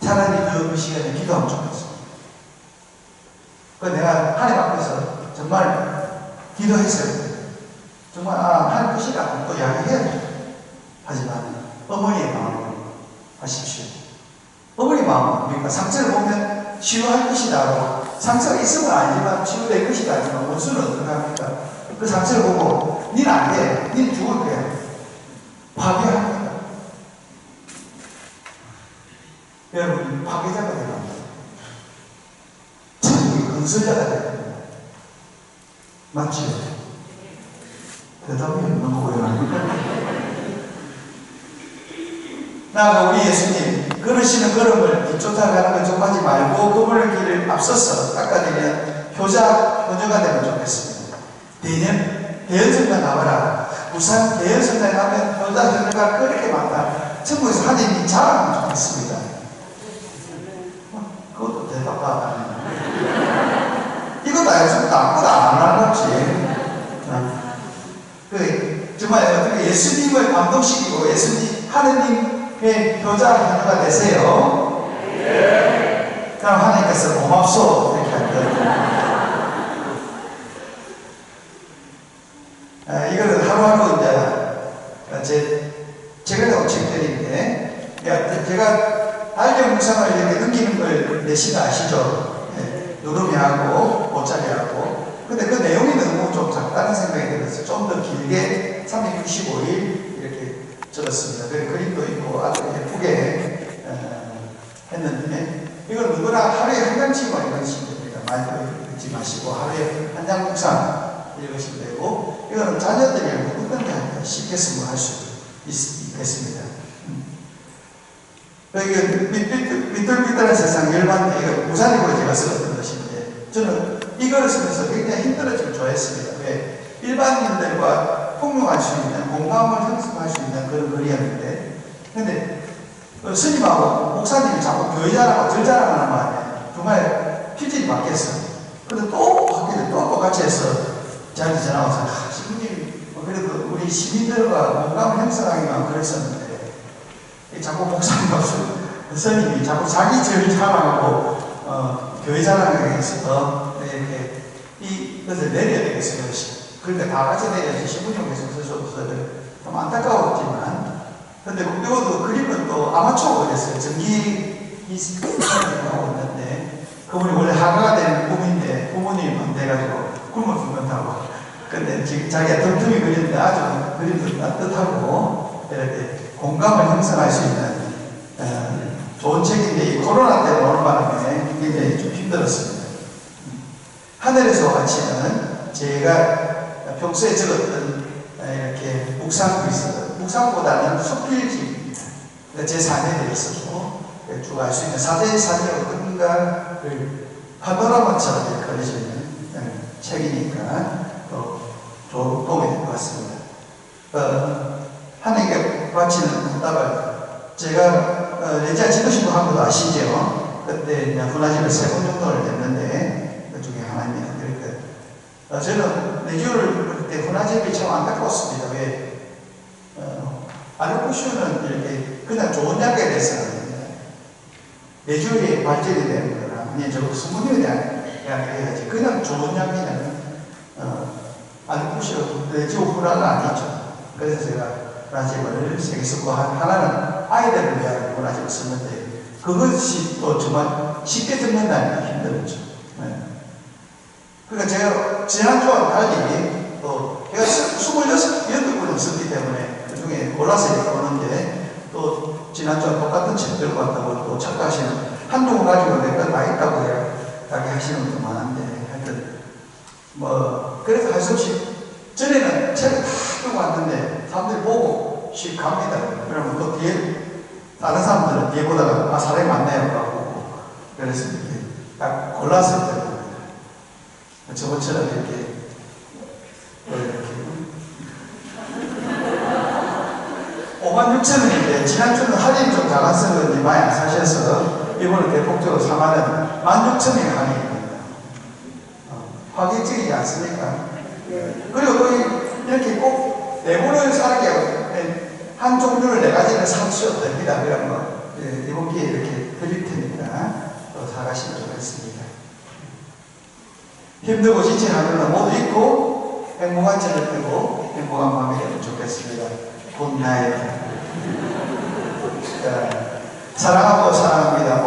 차라리 그 시간에 기도하면 좋겠습니다. 내가 하나님 앞에서 정말 기도했어요. 정말 하나님 그 시간 또 이야기해야죠. 하지만 어머니의 마음으로 하십시오. 어머니 마음은 그러니까 상처를 보면 치유할 것이다. 상처가 있으면 알지만 치유될 것이다. 하지만 원수는 어떻게 합니까? 그 상처를 보고 니는 안 돼. 니는 죽을 거야. 파괴합니다. 여러분 파괴자가 되는 겁니다. 천국의 건설자가 되는 겁니다. 맞지요? 대답이 없는 거예요. 나아가 우리 예수님 걸으시는 걸음을 뒤쫓아가는 걸 좀 하지 말고 그분의 길을 앞서서 닦아내면 효자가 되면 좋겠습니다. 대연성가 나와라. 부산 대연성가에 가면 효자가 그렇게 많다. 천국에서 하나님이 자랑하면 좋겠습니다. 그것도 대답도 안 하네. 이것도 알겠습니다. 아무도 안 하겠지. 정말 어떻게 예수님을 감동시키고 예수님 하느님의 효자가 되세요. 네. 그럼 하나님께서 고맙소 이렇게 할 거예요. 이거는 하루하루 이제 제가 책들인데 제가 달력 묵상을 이렇게 넘기는 걸 내시는 아시죠? 누름이하고 모짜리하고 근데 그 내용이 너무 좀 작다는 생각이 들어서 좀 더 길게 365일 이렇게 적었습니다. 그림도 있고 아주 예쁘게 했는데 이건 누구나 하루에 한 장씩만 읽으시면 됩니다. 많이 읽지 마시고 하루에 한 장 묵상 읽으시면 되고, 이거는 자녀들이랑 누구든지 쉽게 승부할 수 있겠습니다. 여기 삐뚤삐뚤한 세상 열반대, 이거 부산이고 제가 썼던 것인데, 저는 이걸 쓰면서 굉장히 힘들어지면 좋아했습니다. 왜? 일반인들과 폭로할 수 있는, 공감을 형성할 수 있는 그런 글이었는데, 근데 스님하고 목사님이 자꾸 교회 자랑하고 절 자랑하는 말에 정말 필질이 바뀌었어요. 근데 또 바뀌는데 또 똑같이 해서 저한테 전화 와서, 신부님, 그래도 우리 시민들과 공감을 형성하기만 그랬었는데, 자꾸 목사님하고 스님이 자꾸 자기 절 자랑하고 교회 자랑하게 해서 이렇게 이것을 내려야 되겠어요. 그러니까 다 같이 내려야지 신부님께서 쓰셔서 좀 안타까웠지만, 근데 이것도 그림은 또 아마추어 그랬어요. 전기 이스크림을 나오고 있는데, 그분이 원래 한가가 되는 부부인데 부모님이 반대해가지고 굶어 죽는다고. 근데 지금 자기가 덤tum이 그리는데 아주 그림도 따뜻하고 이렇게 공감을 형성할 수 있는 좋은 책인데, 이 코로나 때문에 오는 바람에 굉장히 좀 힘들었습니다. 하늘에서 와치는 제가 평소에 적었던 이렇게 묵상보다는 수필집입니다. 제 삶에 대해서도 쭉 알 수 있는 사제의 삶이 어떤가를 파노라마처럼 그려지는 책이니까 또 도움이 될 것 같습니다. 하늘에게 바치는 응답을 제가 레지아 지도신부 한 것도 아시죠? 그때 훈화집을 3번 정도를 냈는데 그 중에 하나입니다. 그러니까 저는 내주를 그때 훈화집이 참 안타까웠습니다. 왜? 알루쿠슈는 이렇게 그냥 좋은 약에 대해서는 내주의 발전이 되는 거나 아니 저 성분에 대한 이야기를 해야지, 그냥 좋은 약이냐면 알루쿠슈 내주 훈화가 아니죠. 그래서 제가 문화집을 3개 썼고, 하나는 아이들을 위한 문화집을 썼는데, 그것이 또 정말 쉽게 듣는다는 게 힘들었죠. 네. 그러니까 제가 지난주와 달리 또 제가 28권을 썼기 때문에 그 중에 골라서 읽어보는데, 또 지난주와 똑같은 책 들고 왔다고 또 착각하시는, 한두 권 가지고 내 건 다 있다고 이야기 하시는 분도 많은데, 하여튼 그래서 할 수 없이 전에는 책을 다 들고 왔는데 사람들이 보고 씩 갑니다. 그러면 또 뒤에 다른 사람들은 뒤에 보다가 사람이 많네요 라고, 그래서 이렇게 딱 골라서 읽는 겁니다. 저번처럼 이렇게 56,000원인데 지난주는 할인 좀 작아서 그런지 많이 안 사셔서 이번에 대폭적으로 4만원, 16,000원이 할인입니다. 파격적이지 않습니까? 그리고 또 이렇게 꼭 내부를 사는 게 한 종류를 4가지를 사주셔도 됩니다. 그러면 이번 기회에 이렇게 드릴 테니까 또 사가시면 좋겠습니다. 힘들고 지친 하루는 모두 잊고 행복한 저녁 되고 행복한 밤이 되면 좋겠습니다. 굿나잇. 사랑하고 사랑합니다.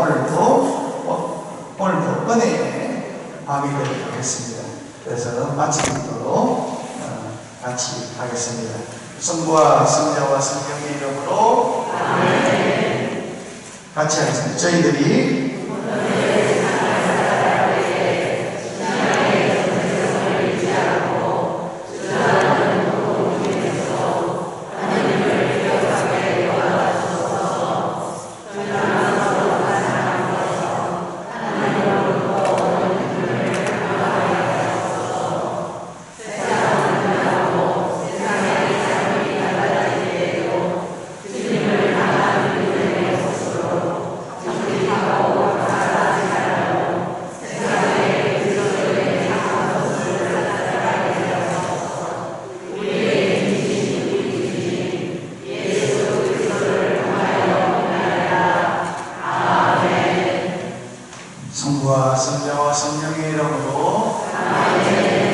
오늘도 은혜의 밤이 되면 좋겠습니다. 그래서 마치도록 같이 하겠습니다. 성부와 성자와 성령의 이름으로 아멘. 같이 하겠습니다. 저희들이 성부와 성자와 성령의 이름으로 아멘.